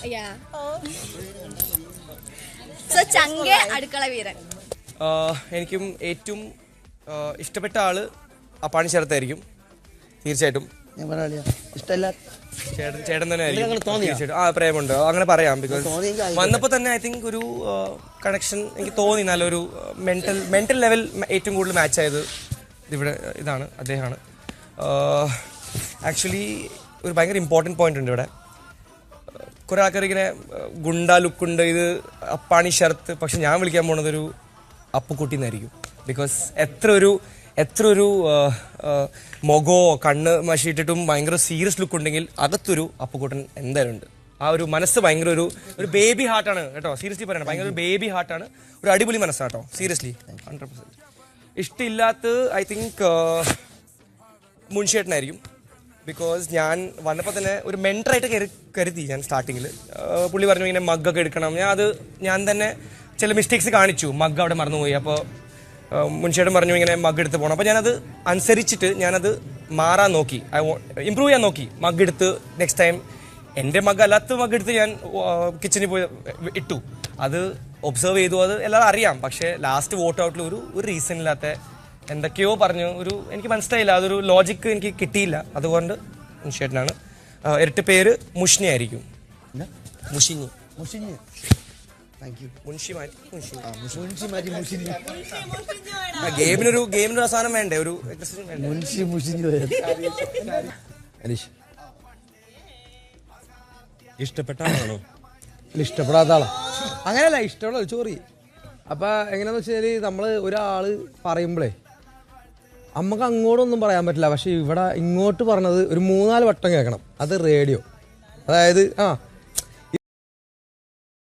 So ചങ്കേ അടുക്കള വീരൻ. എനിക്കും ഏറ്റവും ഇഷ്ടപ്പെട്ട ആള് അപ്പാണി ശരത്തായിരിക്കും തീർച്ചയായിട്ടും. ചേട്ടൻ തന്നെ ആയിരിക്കും. പ്രേമുണ്ട്, അങ്ങനെ പറയാം. ബിക്കോസ് വന്നപ്പോ തന്നെ ഐ തിങ്ക് ഒരു കണക്ഷൻ എനിക്ക് തോന്നി. നല്ലൊരു മെന്റൽ ലെവൽ ഏറ്റവും കൂടുതൽ മാച്ച് ആയത് ഇതാണ്, അദ്ദേഹമാണ്. ആക്ച്വലി ഒരു ഭയങ്കര ഇമ്പോർട്ടൻറ്റ് പോയിന്റ് ഉണ്ട് ഇവിടെ. കുറെ ആൾക്കാർ ഇങ്ങനെ ഗുണ്ട ലുക്കുണ്ട്, ഇത് അപ്പാണി ശരത്ത്. പക്ഷെ ഞാൻ വിളിക്കാൻ പോണത് ഒരു അപ്പുക്കുട്ടി എന്നായിരിക്കും. ബിക്കോസ് എത്ര ഒരു മുഖോ കണ്ണ് മഷിയിട്ടിട്ടും ഭയങ്കര സീരിയസ് ലുക്ക് ഉണ്ടെങ്കിൽ അകത്തൊരു അപ്പുക്കുട്ടൻ എന്തായാലും ഉണ്ട്. ആ ഒരു മനസ്സ് ഭയങ്കര ഒരു ബേബി ഹാർട്ടാണ് കേട്ടോ. സീരിയസ്ലി പറയണം, ഭയങ്കര ഒരു ബേബി ഹാർട്ടാണ്. ഒരു അടിപൊളി മനസ്സാണ് കേട്ടോ. സീരിയസ്ലി 100%. ഇഷ്ടമില്ലാത്ത ഐ തിങ്ക് മുൻഷേട്ടനായിരിക്കും. ബിക്കോസ് ഞാൻ വന്നപ്പോൾ തന്നെ ഒരു മെൻറ്ററായിട്ട് കരുതി ഞാൻ സ്റ്റാർട്ടിങ്ങിൽ. പുള്ളി പറഞ്ഞു ഇങ്ങനെ മഗ്ഗൊക്കെ എടുക്കണം. ഞാൻ തന്നെ ചില മിസ്റ്റേക്സ് കാണിച്ചു. മഗ് അവിടെ മറന്നുപോയി. അപ്പോൾ മുൻഷേട്ടൻ പറഞ്ഞു ഇങ്ങനെ മഗ് എടുത്ത് പോകണം. അപ്പോൾ ഞാനത് അനുസരിച്ചിട്ട് ഞാനത് മാറാൻ നോക്കി, ഇമ്പ്രൂവ് ചെയ്യാൻ നോക്കി. മഗ് എടുത്ത് നെക്സ്റ്റ് ടൈം എൻ്റെ മഗ് അല്ലാത്ത മഗ് എടുത്ത് ഞാൻ കിച്ചണിൽ പോയി ഇട്ടു. അത് ഒബ്സർവ് ചെയ്തു, അത് എല്ലാവരും അറിയാം. പക്ഷേ ലാസ്റ്റ് വോട്ട് ഔട്ടിൽ ഒരു റീസൺ ഇല്ലാത്ത എന്തൊക്കെയോ പറഞ്ഞു. എനിക്ക് മനസ്സിലായില്ല, അതൊരു ലോജിക്ക് എനിക്ക് കിട്ടിയില്ല. അതുകൊണ്ട് മുൻഷേട്ടനാണ്. ഇരട്ട പേര് മുഷ്നി ആയിരിക്കും. മുഷിഞ്ഞി. ഗെയിമിനൊരു അവസാനം വേണ്ടേ, ഒരു ഇഷ്ടപ്പെട്ട ആളാണോ? ഇഷ്ടപ്പെടാത്ത ആളാ. അങ്ങനെയല്ല, ഇഷ്ടമുള്ള ചോറി. അപ്പൊ എങ്ങനെയാന്ന് വെച്ചാല് നമ്മള് ഒരാള് പറയുമ്പോഴേ നമുക്ക് അങ്ങോട്ടൊന്നും പറയാൻ പറ്റില്ല. പക്ഷെ ഇവിടെ ഇങ്ങോട്ട് പറഞ്ഞത് ഒരു 3-4 വട്ടം കേൾക്കണം. അത് റേഡിയോ. അതായത്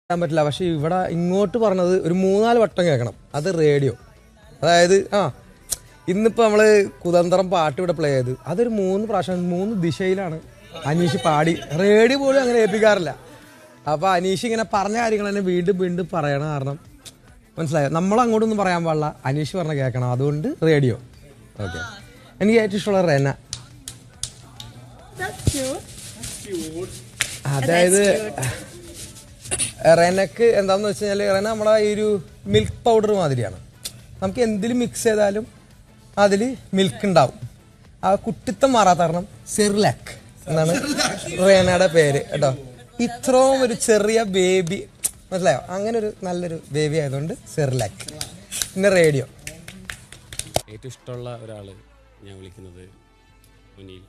പറ്റില്ല. പക്ഷെ ഇവിടെ ഇങ്ങോട്ട് പറഞ്ഞത് ഒരു 3-4 വട്ടം കേൾക്കണം. അത് റേഡിയോ. അതായത് ഇന്നിപ്പോൾ നമ്മൾ കുതന്ത്രം പാട്ട് ഇവിടെ പ്ലേ ചെയ്ത് അതൊരു 3 പ്രാവശ്യം 3 ദിശയിലാണ് അനീഷ് പാടി. റേഡിയോ പോലും അങ്ങനെ ഏൽപ്പിക്കാറില്ല. അപ്പോൾ അനീഷ് ഇങ്ങനെ പറഞ്ഞ കാര്യങ്ങൾ തന്നെ വീണ്ടും വീണ്ടും പറയണം. കാരണം മനസ്സിലായോ, നമ്മളങ്ങോട്ടൊന്നും പറയാൻ പാടില്ല, അനീഷ് പറഞ്ഞ കേൾക്കണം. അതുകൊണ്ട് റേഡിയോ. ഓക്കെ. എനിക്ക് ഏറ്റവും ഇഷ്ടമുള്ള റെന. അതായത് റെനക്ക് എന്താന്ന് വെച്ച് കഴിഞ്ഞാൽ റെന നമ്മളെ ഈ ഒരു മിൽക്ക് പൗഡർ മാതിരിയാണ്. നമുക്ക് എന്തിലും മിക്സ് ചെയ്താലും അതിൽ മിൽക്ക് ഉണ്ടാവും. ആ കുട്ടിത്തം മാറാത്ത കാരണം സെറിലാക്ക് എന്നാണ് റെനയുടെ പേര് കേട്ടോ. ഇത്രയും ഒരു ചെറിയ ബേബി മനസ്സിലായോ, അങ്ങനെ ഒരു നല്ലൊരു ബേബി ആയതുകൊണ്ട് സെറിലാക്ക്. പിന്നെ റേഡിയോ. ഏറ്റവും ഇഷ്ടമുള്ള ഒരാൾ ഞാൻ വിളിക്കുന്നത് ഒനീൽ.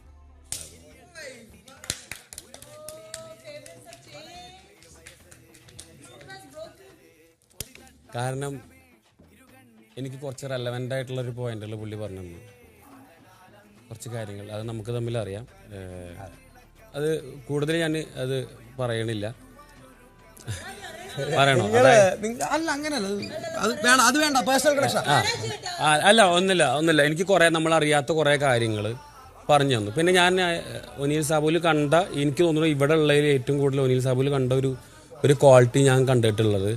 കാരണം എനിക്ക് കുറച്ച് റെലവൻ്റ് ആയിട്ടുള്ളൊരു പോയിന്റുകൾ പുള്ളി പറഞ്ഞു തന്നു. കുറച്ച് കാര്യങ്ങൾ അത് നമുക്ക് തമ്മിൽ അറിയാം. അത് കൂടുതൽ ഞാൻ അത് പറയണില്ല. പറയണോ? അല്ല അങ്ങനെയല്ല, അത് വേണ്ട പേഴ്സണൽ കണക്ഷൻ. അല്ല ഒന്നുമില്ല എനിക്ക് കുറേ നമ്മളറിയാത്ത കുറേ കാര്യങ്ങൾ പറഞ്ഞു തന്നു. പിന്നെ ഞാൻ ഒനീൽ സാബുവിൽ കണ്ട, എനിക്ക് തോന്നുന്നു ഇവിടെ ഉള്ളതിൽ ഏറ്റവും കൂടുതൽ ഒനീൽ സാബുവിൽ കണ്ട ഒരു ക്വാളിറ്റി ഞാൻ കണ്ടിട്ടുള്ളത്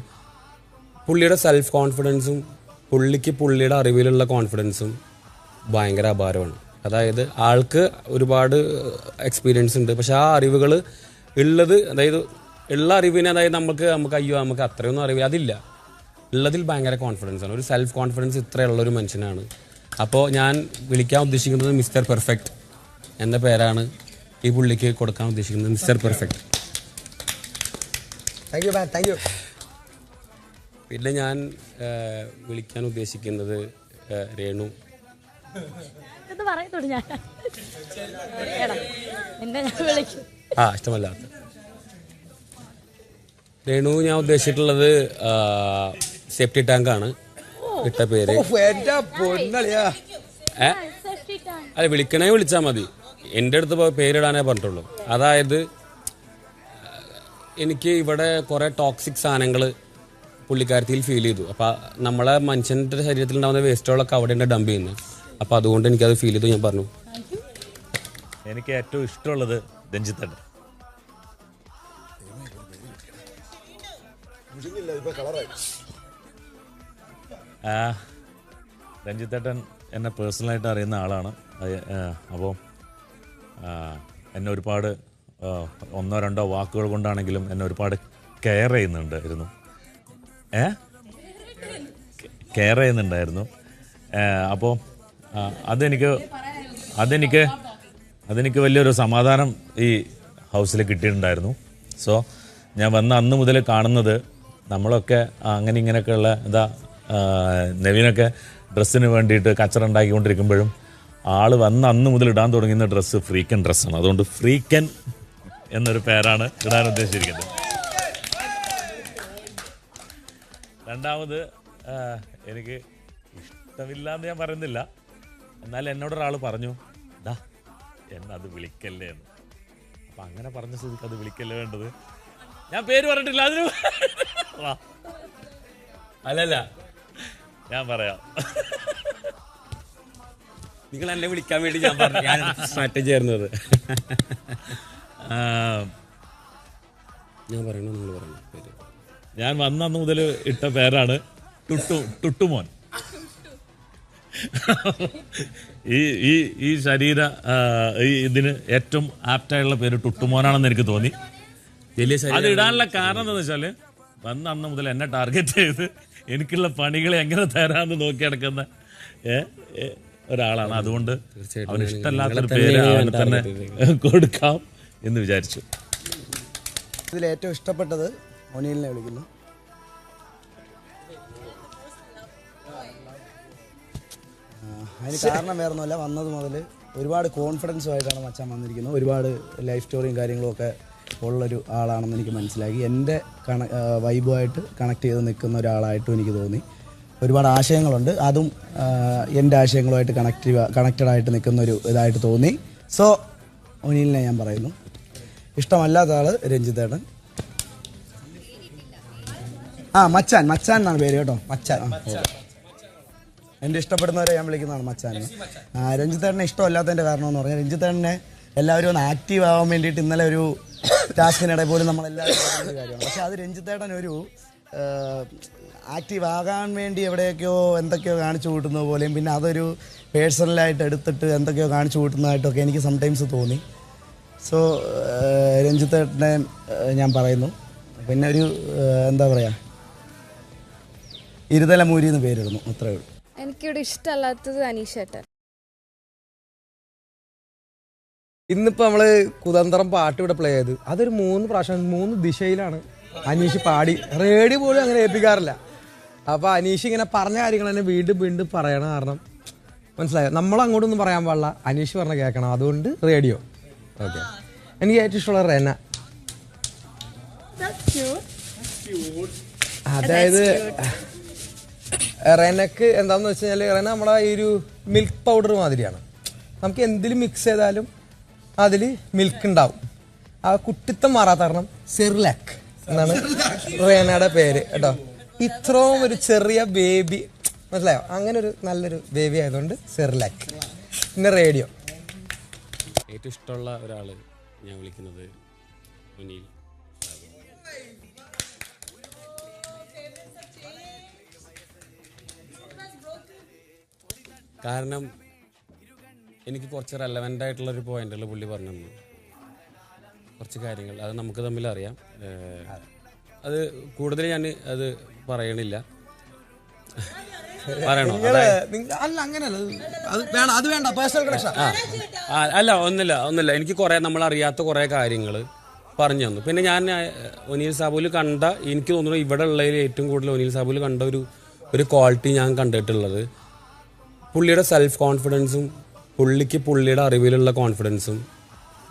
പുള്ളിയുടെ സെൽഫ് കോൺഫിഡൻസും പുള്ളിയുടെ അറിവിലുള്ള കോൺഫിഡൻസും ഭയങ്കര അപാരമാണ്. അതായത് ആൾക്ക് ഒരുപാട് എക്സ്പീരിയൻസ് ഉണ്ട്, പക്ഷെ ആ അറിവുകൾ ഉള്ളത്, അതായത് ഉള്ള അറിവിനെ, അതായത് നമുക്ക് അത്രയൊന്നും അറിവില്ല, അതില്ല. ഉള്ളതിൽ ഭയങ്കര കോൺഫിഡൻസ് ആണ്. ഒരു സെൽഫ് കോൺഫിഡൻസ് ഇത്രയുള്ളൊരു മനുഷ്യനാണ്. അപ്പോൾ ഞാൻ വിളിക്കാൻ ഉദ്ദേശിക്കുന്നത് മിസ്റ്റർ പെർഫെക്റ്റ് എന്ന പേരാണ് ഈ പുള്ളിക്ക് കൊടുക്കാൻ ഉദ്ദേശിക്കുന്നത്. Mister perfect. Thank you. പിന്നെ ഞാൻ വിളിക്കാൻ ഉദ്ദേശിക്കുന്നത് രേണു. ഇഷ്ടമല്ലാത്ത രേണു ഞാൻ ഉദ്ദേശിച്ചിട്ടുള്ളത് സേഫ്റ്റി ടാങ്ക് ആണ് ഇട്ട പേര്. അല്ല, വിളിക്കണേ വിളിച്ചാൽ മതി. എൻ്റെ അടുത്ത് പേരിടാനേ പറഞ്ഞിട്ടുള്ളൂ. അതായത് എനിക്ക് ഇവിടെ കുറേ ടോക്സിക് സാധനങ്ങൾ പുള്ളിക്കാരത്തിൽ ഫീൽ ചെയ്തു. അപ്പോൾ നമ്മളെ മനുഷ്യൻ്റെ ശരീരത്തിൽ ഉണ്ടാകുന്ന വേസ്റ്റുകളൊക്കെ അവിടെ ഡംപ് ചെയ്യുന്നത്. അപ്പോൾ അതുകൊണ്ട് എനിക്കത് ഫീൽ ചെയ്തു. ഞാൻ പറഞ്ഞു എനിക്ക് ഏറ്റവും ഇഷ്ടമുള്ളത് രഞ്ജിത്തേട്ടൻ. രഞ്ജിത്തേട്ടൻ എന്നെ പേഴ്സണലായിട്ട് അറിയുന്ന ആളാണ്. അപ്പോൾ എന്നെ ഒരുപാട് ഒന്നോ രണ്ടോ വാക്കുകൾ കൊണ്ടാണെങ്കിലും എന്നെ ഒരുപാട് കെയർ ചെയ്യുന്നുണ്ടായിരുന്നു. അപ്പോൾ അതെനിക്ക് വലിയൊരു സമാധാനം ഈ ഹൗസിൽ കിട്ടിയിട്ടുണ്ടായിരുന്നു. സോ ഞാൻ വന്ന അന്ന് മുതൽ കാണുന്നത് നമ്മളൊക്കെ അങ്ങനെ ഇങ്ങനെയൊക്കെയുള്ള നവീനൊക്കെ ഡ്രസ്സിന് വേണ്ടിയിട്ട് കച്ചറ ഉണ്ടാക്കിക്കൊണ്ടിരിക്കുമ്പോഴും ആൾ വന്ന അന്ന് മുതൽ ഇടാൻ തുടങ്ങുന്ന ഡ്രസ്സ് ഫ്രീക്കൻ ഡ്രസ്സാണ്. അതുകൊണ്ട് ഫ്രീക്കൻ എന്നൊരു പേരാണ് ഇടാൻ ഉദ്ദേശിച്ചിരിക്കുന്നത്. രണ്ടാമത് എനിക്ക് ഇഷ്ടമില്ല എന്ന് ഞാൻ പറയുന്നില്ല, എന്നാൽ എന്നോടൊരാൾ പറഞ്ഞു എന്നത് വിളിക്കല്ലേ എന്ന്. അപ്പം അങ്ങനെ പറഞ്ഞ സ്ഥിതിക്ക് അത് വിളിക്കല്ലേ വേണ്ടത്. ഞാൻ പേര് പറഞ്ഞിട്ടില്ല, അതിന് അല്ലല്ല ഞാൻ പറയാം. നിങ്ങൾ എന്നെ വിളിക്കാൻ വേണ്ടി ഞാൻ സ്ട്രാറ്റജി ആയിരുന്നത്. ഞാൻ പറയണോ നിങ്ങൾ പറയണോ പേര്? ഞാൻ വന്നന്ന് മുതൽ ഇട്ട പേരാണ് ടുട്ടുമോൻ. ഈ ശരീര ഇതിന് ഏറ്റവും ആപ്റ്റായുള്ള പേര് ടുട്ടുമോനാണെന്ന് എനിക്ക് തോന്നി. അത് ഇടാനുള്ള കാരണം എന്താണെന്ന് വെച്ചാൽ വന്ന അന്ന് മുതൽ എന്നെ ടാർഗറ്റ് ചെയ്ത് എനിക്കുള്ള പണികളെ എങ്ങനെ തരാമെന്ന് നോക്കി നടക്കുന്ന ഒരാളാണ്. അതുകൊണ്ട് അവന് ഇഷ്ടമല്ലാത്തൊരു പേര് അവന് തന്നെ കൊടുക്കാം എന്ന് വിചാരിച്ചു. ഇതിൽ ഏറ്റവും ഇഷ്ടപ്പെട്ടത് ഒനീലിനെ വിളിക്കുന്നു. അതിന് കാരണം വേറൊന്നുമല്ല, വന്നത് മുതൽ ഒരുപാട് കോൺഫിഡൻസുമായിട്ടാണ് മച്ചാൻ വന്നിരിക്കുന്നത്. ഒരുപാട് ലൈഫ് സ്റ്റോറിയും കാര്യങ്ങളും ഒക്കെ ഉള്ളൊരു ആളാണെന്ന് എനിക്ക് മനസ്സിലാക്കി. എൻ്റെ വൈബുമായിട്ട് കണക്ട് ചെയ്ത് നിൽക്കുന്ന ഒരാളായിട്ടും എനിക്ക് തോന്നി. ഒരുപാട് ആശയങ്ങളുണ്ട്, അതും എൻ്റെ ആശയങ്ങളുമായിട്ട് കണക്റ്റഡായിട്ട് നിൽക്കുന്ന ഒരു ഇതായിട്ട് തോന്നി. സോ ഒനീലിനെ ഞാൻ പറയുന്നു. ഇഷ്ടമല്ലാത്ത ആൾ രഞ്ജിത്തേട്ടൻ. മച്ചാൻ എന്നാണ് പേര് കേട്ടോ. മച്ചാൻ. എൻ്റെ ഇഷ്ടപ്പെടുന്നവരെ ഞാൻ വിളിക്കുന്നതാണ് മച്ചാൻ. രഞ്ജിത്തേട്ടനെ ഇഷ്ടമല്ലാത്തതിൻ്റെ കാരണം എന്ന് പറഞ്ഞാൽ രഞ്ജിത്തേട്ടനെ എല്ലാവരും ഒന്ന് ആക്റ്റീവ് ആവാൻ വേണ്ടിയിട്ട് ഇന്നലെ ഒരു ടാസ്കിനിടെ പോലും നമ്മളെല്ലാവരും പറയുന്ന കാര്യമാണ്. പക്ഷെ അത് രഞ്ജിത്തേട്ടൻ ഒരു ആക്റ്റീവ് ആകാൻ വേണ്ടി എവിടെയൊക്കെയോ എന്തൊക്കെയോ കാണിച്ചു കൂട്ടുന്നത് പോലെയും പിന്നെ അതൊരു പേഴ്സണലായിട്ട് എടുത്തിട്ട് എന്തൊക്കെയോ കാണിച്ചു കൂട്ടുന്നതായിട്ടൊക്കെ എനിക്ക് സംടൈംസ് തോന്നി. സോ രഞ്ജിത്തേട്ടനെ ഞാൻ പറയുന്നു. പിന്നെ ഒരു എന്താ പറയുക, ഇരുതല മൂരി എന്ന് പേരിടുന്നു, അത്രയേ ഉള്ളൂ. എനിക്കിവിടെ ഇഷ്ടമല്ലാത്തത് അനീഷേട്ടൻ. ഇന്നിപ്പോ നമ്മള് കുതന്ത്രം പാട്ട് ഇവിടെ പ്ലേ ചെയ്ത് അതൊരു 3 പ്രാവശ്യം 3 ദിശയിലാണ് അനീഷ് പാടി. റേഡിയോ പോലും അങ്ങനെ ഏൽപ്പിക്കാറില്ല. അപ്പൊ അനീഷ് ഇങ്ങനെ പറഞ്ഞ കാര്യങ്ങൾ തന്നെ വീണ്ടും വീണ്ടും പറയണ കാരണം മനസ്സിലായോ, നമ്മൾ അങ്ങോട്ടൊന്നും പറയാൻ പാടില്ല, അനീഷ് പറഞ്ഞ കേൾക്കണം, അതുകൊണ്ട് റേഡിയോ. ഓക്കെ, എനിക്ക് ഏറ്റവും ഇഷ്ടമുള്ള റെന. അതായത് റെനക്ക് എന്താന്ന് വെച്ച് കഴിഞ്ഞാൽ റെന നമ്മളെ ഈ ഒരു മിൽക്ക് പൗഡർ മാതിരിയാണ്. നമുക്ക് എന്തിലും മിക്സ് ചെയ്താലും അതിൽ മിൽക്ക് ഉണ്ടാവും. ആ കുട്ടിത്തം മാറാത്ത കാരണം സെറിലാക്ക് എന്നാണ് റെനയുടെ പേര് കേട്ടോ. ഇത്രയും ഒരു ചെറിയ ബേബി, മനസ്സിലായോ, അങ്ങനെ ഒരു നല്ലൊരു ബേബി ആയതുകൊണ്ട് സെറിലാക്ക്. പിന്നെ റേഡിയോ. ഏറ്റവും ഇഷ്ടമുള്ള ഒരാൾ ഞാൻ വിളിക്കുന്നത് ഒനീൽ. കാരണം എനിക്ക് കുറച്ച് റെലവൻ്റ് ആയിട്ടുള്ളൊരു പോയിന്റുകൾ പുള്ളി പറഞ്ഞു തന്നു, കുറച്ച് കാര്യങ്ങൾ അത് നമുക്ക് തമ്മിൽ അറിയാം. അത് കൂടുതൽ ഞാൻ അത് പറയണില്ല. പറയണോ? അല്ല, ഒന്നില്ല എനിക്ക് കുറേ നമ്മൾ അറിയാത്ത കുറേ കാര്യങ്ങൾ പറഞ്ഞു തന്നു. പിന്നെ ഞാൻ ഒനീൽ സാബുവിൽ കണ്ട, എനിക്ക് തോന്നുന്നു ഇവിടെ ഉള്ളതിൽ ഏറ്റവും കൂടുതൽ ഒനീൽ സാബുവിൽ കണ്ട ഒരു ക്വാളിറ്റി ഞാൻ കണ്ടിട്ടുള്ളത് പുള്ളിയുടെ സെൽഫ് കോൺഫിഡൻസും പുള്ളിയുടെ അറിവിലുള്ള കോൺഫിഡൻസും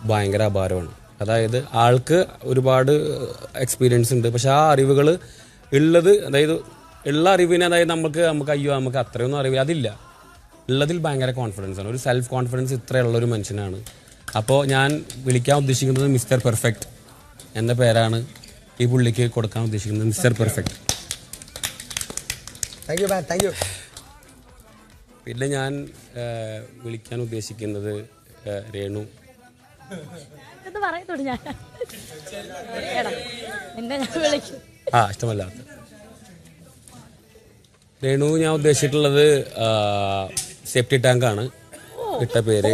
ഭയങ്കര അപാരമാണ്. അതായത് ആൾക്ക് ഒരുപാട് എക്സ്പീരിയൻസ് ഉണ്ട്, പക്ഷെ ആ അറിവുകൾ ഉള്ളത്, അതായത് ഉള്ള അറിവിനെ, അതായത് നമുക്ക് അത്രയൊന്നും അറിവ് അതില്ല, ഉള്ളതിൽ ഭയങ്കര കോൺഫിഡൻസ് ആണ്. ഒരു സെൽഫ് കോൺഫിഡൻസ് ഇത്രയുള്ളൊരു മനുഷ്യനാണ്. അപ്പോൾ ഞാൻ വിളിക്കാൻ ഉദ്ദേശിക്കുന്നത് മിസ്റ്റർ പെർഫെക്റ്റ് എന്ന പേരാണ് ഈ പുള്ളിക്ക് കൊടുക്കാൻ ഉദ്ദേശിക്കുന്നത്, മിസ്റ്റർ പെർഫെക്റ്റ്. Thank you. പിന്നെ ഞാൻ വിളിക്കാൻ ഉദ്ദേശിക്കുന്നത് രേണു. ഇഷ്ടമല്ലാത്ത രേണു ഞാൻ ഉദ്ദേശിച്ചിട്ടുള്ളത് സേഫ്റ്റി ടാങ്ക് ആണ് ഇട്ട പേര്.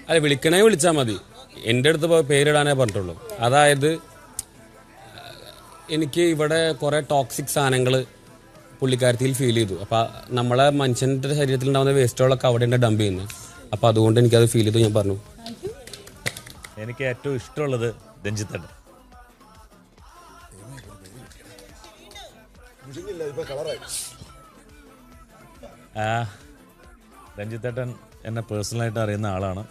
അല്ല, വിളിക്കണേ വിളിച്ചാൽ മതി, എൻ്റെ അടുത്ത് പേരിടാനേ പറഞ്ഞിട്ടുള്ളൂ. അതായത് എനിക്ക് ഇവിടെ കുറേ ടോക്സിക് സാധനങ്ങൾ പുള്ളിക്കാരത്തിൽ ഫീൽ ചെയ്തു. അപ്പം നമ്മളെ മനുഷ്യൻ്റെ ശരീരത്തിൽ ഉണ്ടാകുന്ന വേസ്റ്റുകളൊക്കെ അവിടെ ഡംപ് ചെയ്യുന്നത്. അപ്പം അതുകൊണ്ട് എനിക്കത് ഫീൽ ചെയ്തു, ഞാൻ പറഞ്ഞു. എനിക്ക് ഏറ്റവും ഇഷ്ടമുള്ളത് രഞ്ജിത്തേട്ടൻ. രഞ്ജിത്തേട്ടൻ എന്നെ പേഴ്സണലായിട്ട് അറിയുന്ന ആളാണ്.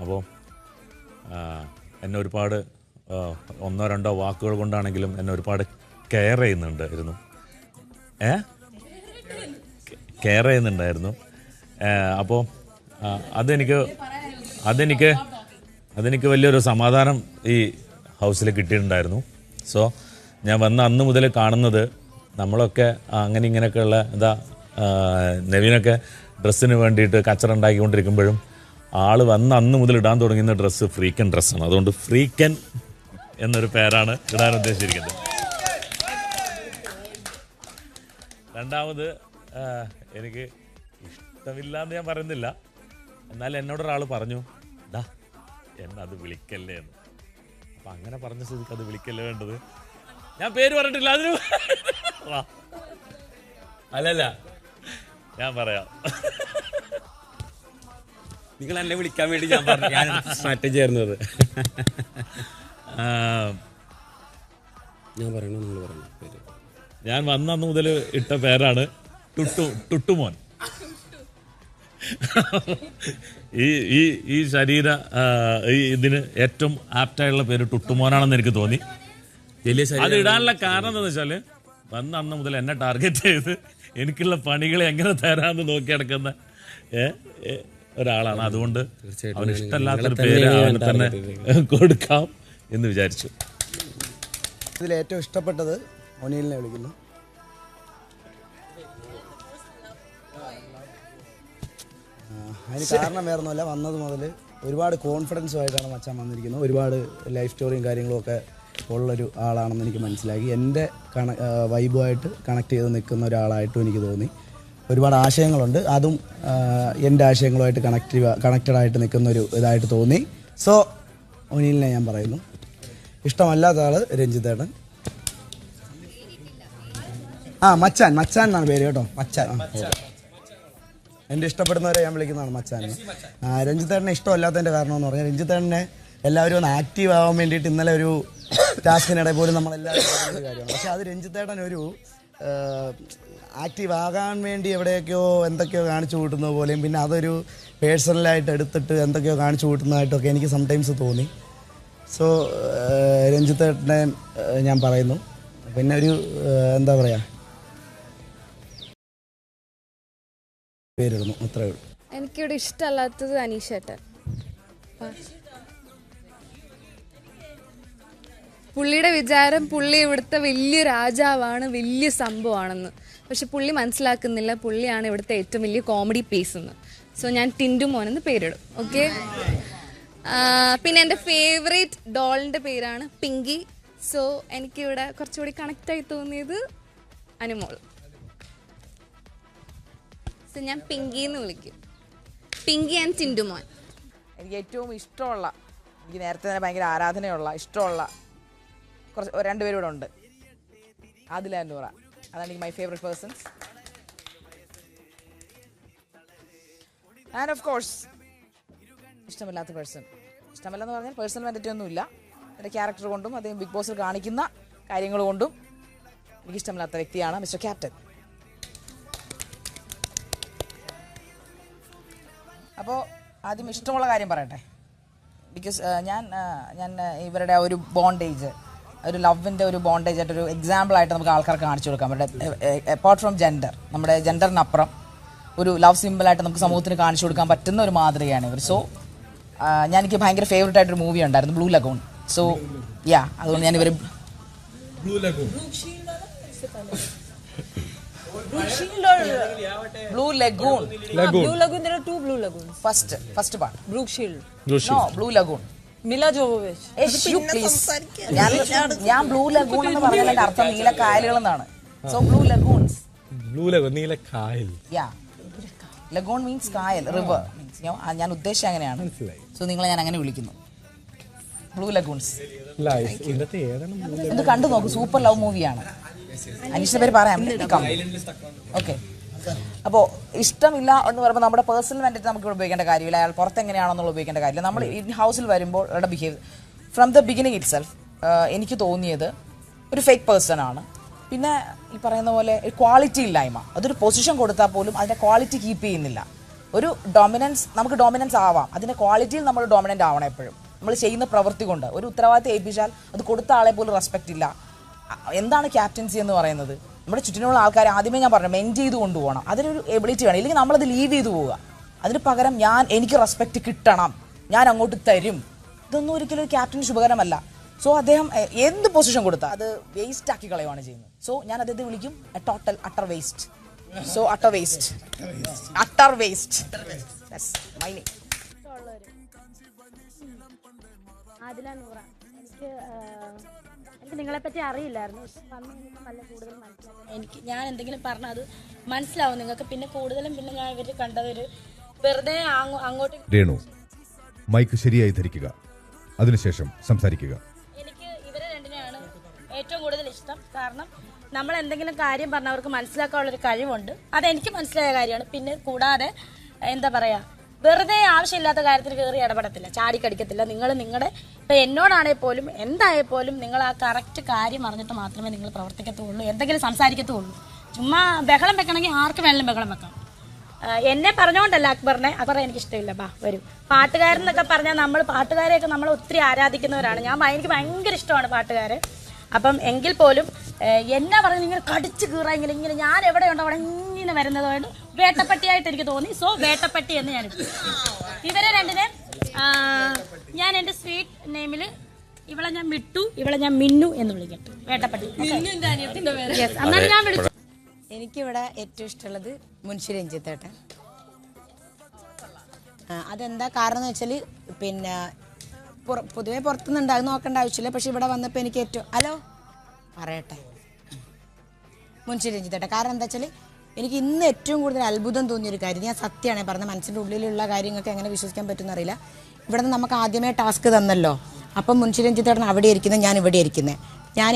അപ്പോൾ എന്നെ ഒരുപാട് 1-2 വാക്കുകൾ കൊണ്ടാണെങ്കിലും എന്നെ ഒരുപാട് കെയർ ചെയ്യുന്നുണ്ടായിരുന്നു. അപ്പോൾ അതെനിക്ക് വലിയൊരു സമാധാനം ഈ ഹൗസിൽ കിട്ടിയിട്ടുണ്ടായിരുന്നു. സോ ഞാൻ വന്ന അന്ന് മുതൽ കാണുന്നത് നമ്മളൊക്കെ അങ്ങനെ ഇങ്ങനെയൊക്കെയുള്ള നവീനൊക്കെ ഡ്രസ്സിന് വേണ്ടിയിട്ട് കച്ചറ ഉണ്ടാക്കിക്കൊണ്ടിരിക്കുമ്പോഴും ആൾ വന്ന അന്ന് മുതൽ ഇടാൻ തുടങ്ങുന്ന ഡ്രസ്സ് ഫ്രീക്കൻ ഡ്രസ്സാണ്. അതുകൊണ്ട് ഫ്രീക്കൻ എന്നൊരു പേരാണ് ഇടാൻ ഉദ്ദേശിച്ചിരിക്കുന്നത്. രണ്ടാമത്, എനിക്ക് ഇഷ്ടമില്ലാന്ന് ഞാൻ പറയുന്നില്ല, എന്നാൽ എന്നോടൊരാൾ പറഞ്ഞു, ഡാ എന്നെ അത് വിളിക്കല്ലേ എന്ന്. അപ്പം അങ്ങനെ പറഞ്ഞ സ്ഥിതിക്ക് അത് വിളിക്കല്ലേ വേണ്ടത്. ഞാൻ പേര് പറഞ്ഞിട്ടില്ല, അതിന് അല്ലല്ല ഞാൻ പറയാം. നിങ്ങൾ എന്നെ വിളിക്കാൻ വേണ്ടി ഞാൻ പറഞ്ഞു, ഞാൻ സ്ട്രാറ്റജി ആയിരുന്നത്. ഞാൻ പറയണോ നിങ്ങൾ പറയണോ പേര്? ഞാൻ വന്ന അന്ന് മുതൽ ഇട്ട പേരാണ് ടുട്ടുമോൻ. ഈ ശരീര ഇതിന് ഏറ്റവും ആപ്റ്റായുള്ള പേര് ടുട്ടുമോനാണെന്ന് എനിക്ക് തോന്നി. അത് ഇടാനുള്ള കാരണം എന്താണെന്ന് വെച്ചാല് വന്ന അന്ന് മുതൽ എന്നെ ടാർഗറ്റ് ചെയ്ത് എനിക്കുള്ള പണികൾ എങ്ങനെ തരാമെന്ന് നോക്കി നടക്കുന്ന ഒരാളാണ്. അതുകൊണ്ട് അവന് ഇഷ്ടമല്ലാത്തൊരു പേര് അവന് തന്നെ കൊടുക്കാം എന്ന് വിചാരിച്ചു. ഇതിൽ ഏറ്റവും ഇഷ്ടപ്പെട്ടത് ഒനീലിനെ വിളിക്കുന്നു. അതിന് കാരണം വേറൊന്നുമല്ല, വന്നത് മുതൽ ഒരുപാട് കോൺഫിഡൻസുമായിട്ടാണ് മച്ചാൻ വന്നിരിക്കുന്നത്. ഒരുപാട് ലൈഫ് സ്റ്റോറിയും കാര്യങ്ങളും ഒക്കെ ഉള്ളൊരു ആളാണെന്ന് എനിക്ക് മനസ്സിലാക്കി. എൻ്റെ വൈബുമായിട്ട് കണക്ട് ചെയ്ത് നിൽക്കുന്ന ഒരാളായിട്ടും എനിക്ക് തോന്നി. ഒരുപാട് ആശയങ്ങളുണ്ട്. അതും എൻ്റെ ആശയങ്ങളുമായിട്ട് കണക്റ്റഡ് ആയിട്ട് നിൽക്കുന്ന ഒരു ഇതായിട്ട് തോന്നി. സോ ഒനിലിനെ ഞാൻ പറയുന്നു. ഇഷ്ടമല്ലാത്ത ആള് രഞ്ജിത്തേട്ടൻ. മച്ചാൻ എന്നാണ് പേര് കേട്ടോ, മച്ചാൻ. എൻ്റെ ഇഷ്ടപ്പെടുന്നവരെ ഞാൻ വിളിക്കുന്നതാണ് മച്ചാൻ. രഞ്ജിത്തേട്ടനെ ഇഷ്ടമല്ലാത്തതിൻ്റെ കാരണം എന്ന് പറഞ്ഞാൽ രഞ്ജിത്തേട്ടനെ എല്ലാവരും ഒന്ന് ആക്റ്റീവ് ആവാൻ വേണ്ടിയിട്ട് ഇന്നലെ ഒരു ടാസ്കിനിടെ പോലും നമ്മളെല്ലാവരും പറയുന്ന കാര്യമാണ്. പക്ഷെ അത് രഞ്ജിത്തേട്ടൻ ഒരു ആക്റ്റീവ് ആകാൻ വേണ്ടി എവിടെയൊക്കെയോ എന്തൊക്കെയോ കാണിച്ചു കൂട്ടുന്നത് പോലെയും പിന്നെ അതൊരു പേഴ്സണലായിട്ട് എടുത്തിട്ട് എന്തൊക്കെയോ കാണിച്ചു കൂട്ടുന്നതായിട്ടൊക്കെ എനിക്ക് സംടൈംസ് തോന്നി. സോ രഞ്ജിത്തേട്ടനെ ഞാൻ പറയുന്നു. പിന്നെ ഒരു എന്താ പറയുക, പേരിടുന്നു, അത്രേ ഉള്ളൂ. എനിക്കിവിടെ ഇഷ്ടമല്ലാത്തത് അനീഷേട്ടൻ. പുള്ളിയുടെ വിചാരം പുള്ളി ഇവിടുത്തെ വലിയ രാജാവാണ്, വലിയ സംഭവമാണെന്ന്. പക്ഷെ പുള്ളി മനസ്സിലാക്കുന്നില്ല പുള്ളിയാണ് ഇവിടുത്തെ ഏറ്റവും വലിയ കോമഡി പീസ് എന്ന്. സോ ഞാൻ ടിൻഡു മോൻ എന്ന് പേരിടും. ഓക്കെ. പിന്നെ എൻ്റെ ഫേവറേറ്റ് ഡോളിൻ്റെ പേരാണ് പിങ്കി. സോ എനിക്കിവിടെ കുറച്ചുകൂടി കണക്റ്റായി തോന്നിയത് അനുമോൾ. സോ ഞാൻ പിങ്കി എന്ന് വിളിക്കും. പിങ്കി ആൻഡ് ടിൻഡു മോൻ. എനിക്ക് ഏറ്റവും ഇഷ്ടമുള്ള, എനിക്ക് നേരത്തെ തന്നെ ഭയങ്കര ആരാധനയുള്ള ഇഷ്ടമുള്ള കുറച്ച് രണ്ടുപേരും ഇവിടെ ഉണ്ട്. ആദില ആൻഡ് നൂറ. അതാണ് എനിക്ക് my favourite persons. And of course ഇഷ്ടമില്ലാത്ത പേഴ്സൺ, ഇഷ്ടമല്ലെന്ന് പറഞ്ഞാൽ പേഴ്സണൽ വെന്റിറ്റി ഒന്നുമില്ല, എൻ്റെ ക്യാരക്ടർ കൊണ്ടും അദ്ദേഹം ബിഗ് ബോസിൽ കാണിക്കുന്ന കാര്യങ്ങൾ കൊണ്ടും എനിക്കിഷ്ടമില്ലാത്ത വ്യക്തിയാണ് മിസ്റ്റർ ക്യാപ്റ്റൻ. അപ്പോൾ ആദ്യം ഇഷ്ടമുള്ള കാര്യം പറയട്ടെ. ബിക്കോസ് ഞാൻ ഇവരുടെ ഒരു ബോണ്ടേജ്, ഒരു ലവിൻ്റെ ഒരു ബോണ്ടേജ് ആയിട്ടൊരു എക്സാമ്പിളായിട്ട് നമുക്ക് ആൾക്കാർക്ക് കാണിച്ചു കൊടുക്കാം. അവരുടെ അപ്പാർട്ട് ഫ്രം ജെൻഡർ, നമ്മുടെ ജെൻഡറിനപ്പുറം ഒരു ലവ് സിമ്പിളായിട്ട് നമുക്ക് സമൂഹത്തിന് കാണിച്ചു കൊടുക്കാൻ പറ്റുന്ന ഒരു മാതൃകയാണ് ഇവർ. സോ എനിക്ക് ഭയങ്കര ഫേവറേറ്റ് ആയിട്ടൊരു മൂവി ഉണ്ടായിരുന്നു, ബ്ലൂ ലഗൂൺ. സോ അതുകൊണ്ട് ഞാൻ ഇവർ Blue Lagoon first part, Brooke Shields, no Blue Lagoon, Milla Jovovich. ഞാൻ ബ്ലൂ ലഗൂൺ എന്ന് പറഞ്ഞതിന്റെ അർത്ഥം നീല കായലുകൾ എന്നാണ്. സോ ബ്ലൂ ലഗൂൺസ്, നീല കായൽ, ലഗൂൺ മീൻസ് കായൽ, റിവർ മീൻസ്. ഞാൻ ഉദ്ദേശിച്ച അങ്ങനെയാണ്. സോ നിങ്ങളെ ഞാൻ അങ്ങനെ വിളിക്കുന്നു, ബ്ലൂ ലഗൂൺസ്. ഇത് കണ്ടു നോക്കൂ, സൂപ്പർ ലവ് മൂവിയാണ്. അനീഷിന്റെ പേര് പറയാം. ഓക്കെ. അപ്പോൾ ഇഷ്ടമില്ല എന്ന് പറയുമ്പോൾ നമ്മുടെ പേഴ്സണൽ വേണ്ടിയിട്ട് നമുക്ക് ഉപയോഗിക്കേണ്ട കാര്യമില്ല, അയാൾ പുറത്തെങ്ങനെയാണെന്നുള്ള ഉപയോഗിക്കേണ്ട കാര്യമില്ല. നമ്മൾ ഈ ഹൗസിൽ വരുമ്പോൾ അവരുടെ behave from the beginning it self എനിക്ക് തോന്നിയത് ഒരു ഫേക്ക് പേഴ്സൺ ആണ്. പിന്നെ ഈ പറയുന്ന പോലെ ക്വാളിറ്റി ഇല്ലായ്മ, അതൊരു പൊസിഷൻ കൊടുത്താൽ പോലും അതിൻ്റെ ക്വാളിറ്റി കീപ്പ് ചെയ്യുന്നില്ല. ഒരു ഡോമിനൻസ്, നമുക്ക് ഡോമിനൻസ് ആവാം, അതിൻ്റെ ക്വാളിറ്റിയിൽ നമ്മൾ ഡോമിനൻ്റ് ആവണം എപ്പോഴും. നമ്മൾ ചെയ്യുന്ന പ്രവൃത്തി കൊണ്ട് ഒരു ഉത്തരവാദിത്തം ഏൽപ്പിച്ചാൽ അത് കൊടുത്ത ആളെ പോലും റെസ്പെക്റ്റ് ഇല്ല. എന്താണ് ക്യാപ്റ്റൻസി എന്ന് പറയുന്നത്? നമ്മുടെ ചുറ്റിനുള്ള ആൾക്കാരെ ആദ്യമേ ഞാൻ പറഞ്ഞു മെയിൻ ചെയ്ത് കൊണ്ടുപോകണം, അതിനൊരു എബിലിറ്റി വേണം. ഇല്ലെങ്കിൽ നമ്മളത് ലീവ് ചെയ്ത് പോവുക. അതിന് പകരം എനിക്ക് റെസ്പെക്റ്റ് കിട്ടണം, ഞാൻ അങ്ങോട്ട് തരും, ഇതൊന്നും ഒരിക്കലും ഒരു ക്യാപ്റ്റന് ശുഭകരമല്ല. സോ അദ്ദേഹം എന്ത് പൊസിഷൻ കൊടുത്താൽ അത് വേസ്റ്റ് ആക്കി കളയുകയാണ് ചെയ്യുന്നത്. സോ ഞാൻ അദ്ദേഹത്തെ വിളിക്കും total utter waste. So utter waste, utter waste. My name. Adila Noora. എനിക്ക് നിങ്ങളെപ്പറ്റി അറിയില്ലായിരുന്നു. നല്ല കൂടുതൽ മനസ്സിലാവും. ഞാൻ എന്തെങ്കിലും പറഞ്ഞാൽ അത് മനസ്സിലാവും നിങ്ങൾക്ക്. പിന്നെ കൂടുതലും പിന്നെ ഞാൻ ഇവർ കണ്ടതൊരു വെറുതെ അങ്ങോട്ട്. രേണു, മൈക്ക് ശരിയായി ധരിക്കുക, അതിനുശേഷം സംസാരിക്കുക. എനിക്ക് ഇവരെ രണ്ടിനെയാണ് ഏറ്റവും കൂടുതൽ ഇഷ്ടം. കാരണം നമ്മൾ എന്തെങ്കിലും കാര്യം പറഞ്ഞാൽ അവർക്ക് മനസ്സിലാക്കാനുള്ളൊരു കഴിവുണ്ട്. അതെനിക്ക് മനസ്സിലായ കാര്യമാണ്. പിന്നെ കൂടാതെ എന്താ പറയുക, വെറുതെ ആവശ്യമില്ലാത്ത കാര്യത്തിൽ കയറി ഇടപെടത്തില്ല, ചാടിക്കടിക്കത്തില്ല. നിങ്ങൾ നിങ്ങളുടെ ഇപ്പം എന്നോടാണെങ്കിൽ പോലും എന്തായാലും നിങ്ങൾ ആ കറക്റ്റ് കാര്യം അറിഞ്ഞിട്ട് മാത്രമേ നിങ്ങൾ പ്രവർത്തിക്കത്തുള്ളൂ, എന്തെങ്കിലും സംസാരിക്കത്തുള്ളൂ. ചുമ്മാ ബഹളം വെക്കണമെങ്കിൽ ആർക്ക് വേണമെങ്കിലും ബഹളം വെക്കാം. എന്നെ പറഞ്ഞുകൊണ്ടല്ല അക്ബറിനെ എനിക്ക് ഇഷ്ടമില്ല. വരും പാട്ടുകാരെന്നൊക്കെ പറഞ്ഞാൽ നമ്മൾ പാട്ടുകാരെയൊക്കെ നമ്മൾ ഒത്തിരി ആരാധിക്കുന്നവരാണ്. എനിക്ക് ഭയങ്കര ഇഷ്ടമാണ് പാട്ടുകാരെ. അപ്പം എങ്കിൽ പോലും എന്നാ പറഞ്ഞാൽ ഇങ്ങനെ കടിച്ചു കീറാമെങ്കിൽ ഇങ്ങനെ ഞാൻ എവിടെയുണ്ടോ അവിടെ ഇങ്ങനെ വരുന്നതുകൊണ്ട് വേട്ടപ്പട്ടിയായിട്ട് എനിക്ക് തോന്നി. സോ വേട്ടപ്പട്ടി എന്ന് ഞാൻ ഇവരെ രണ്ടിനെ ഞാൻ എൻ്റെ സ്വീറ്റ് നെയിമിൽ ഇവളെ ഞാൻ മിട്ടു, ഇവളെ ഞാൻ മിന്നു എന്ന് വിളിക്കട്ടെ. വേട്ടപ്പട്ടി. അന്നാണ് ഞാൻ വിളിച്ചു. എനിക്കിവിടെ ഏറ്റവും ഇഷ്ടമുള്ളത് മുൻഷി രഞ്ജിത്തേട്ടൻ. അതെന്താ കാരണം എന്ന് വെച്ചാൽ പിന്നെ പൊതുവെ പുറത്തുനിന്ന് അത് നോക്കേണ്ട ആവശ്യമില്ല. പക്ഷെ ഇവിടെ വന്നപ്പോൾ എനിക്ക് ഏറ്റവും പറയട്ടെ മുൻഷി രഞ്ജിത്തേട്ടൻ. കാരണം എന്താ വെച്ചാൽ എനിക്ക് ഇന്ന് ഏറ്റവും കൂടുതൽ അത്ഭുതം തോന്നിയൊരു കാര്യം, ഞാൻ സത്യമാണ് പറഞ്ഞത്, മനസ്സിൻ്റെ ഉള്ളിലുള്ള കാര്യങ്ങൾക്ക് എങ്ങനെ വിശ്വസിക്കാൻ പറ്റുമെന്ന് അറിയില്ല. ഇവിടെ നിന്ന് നമുക്ക് ആദ്യമേ ടാസ്ക് തന്നല്ലോ, അപ്പം മുൻഷി രഞ്ജിത്തേട്ടൻ അവിടെ ഇരിക്കുന്നത്, ഞാൻ ഇവിടെ ഇരിക്കുന്നത്.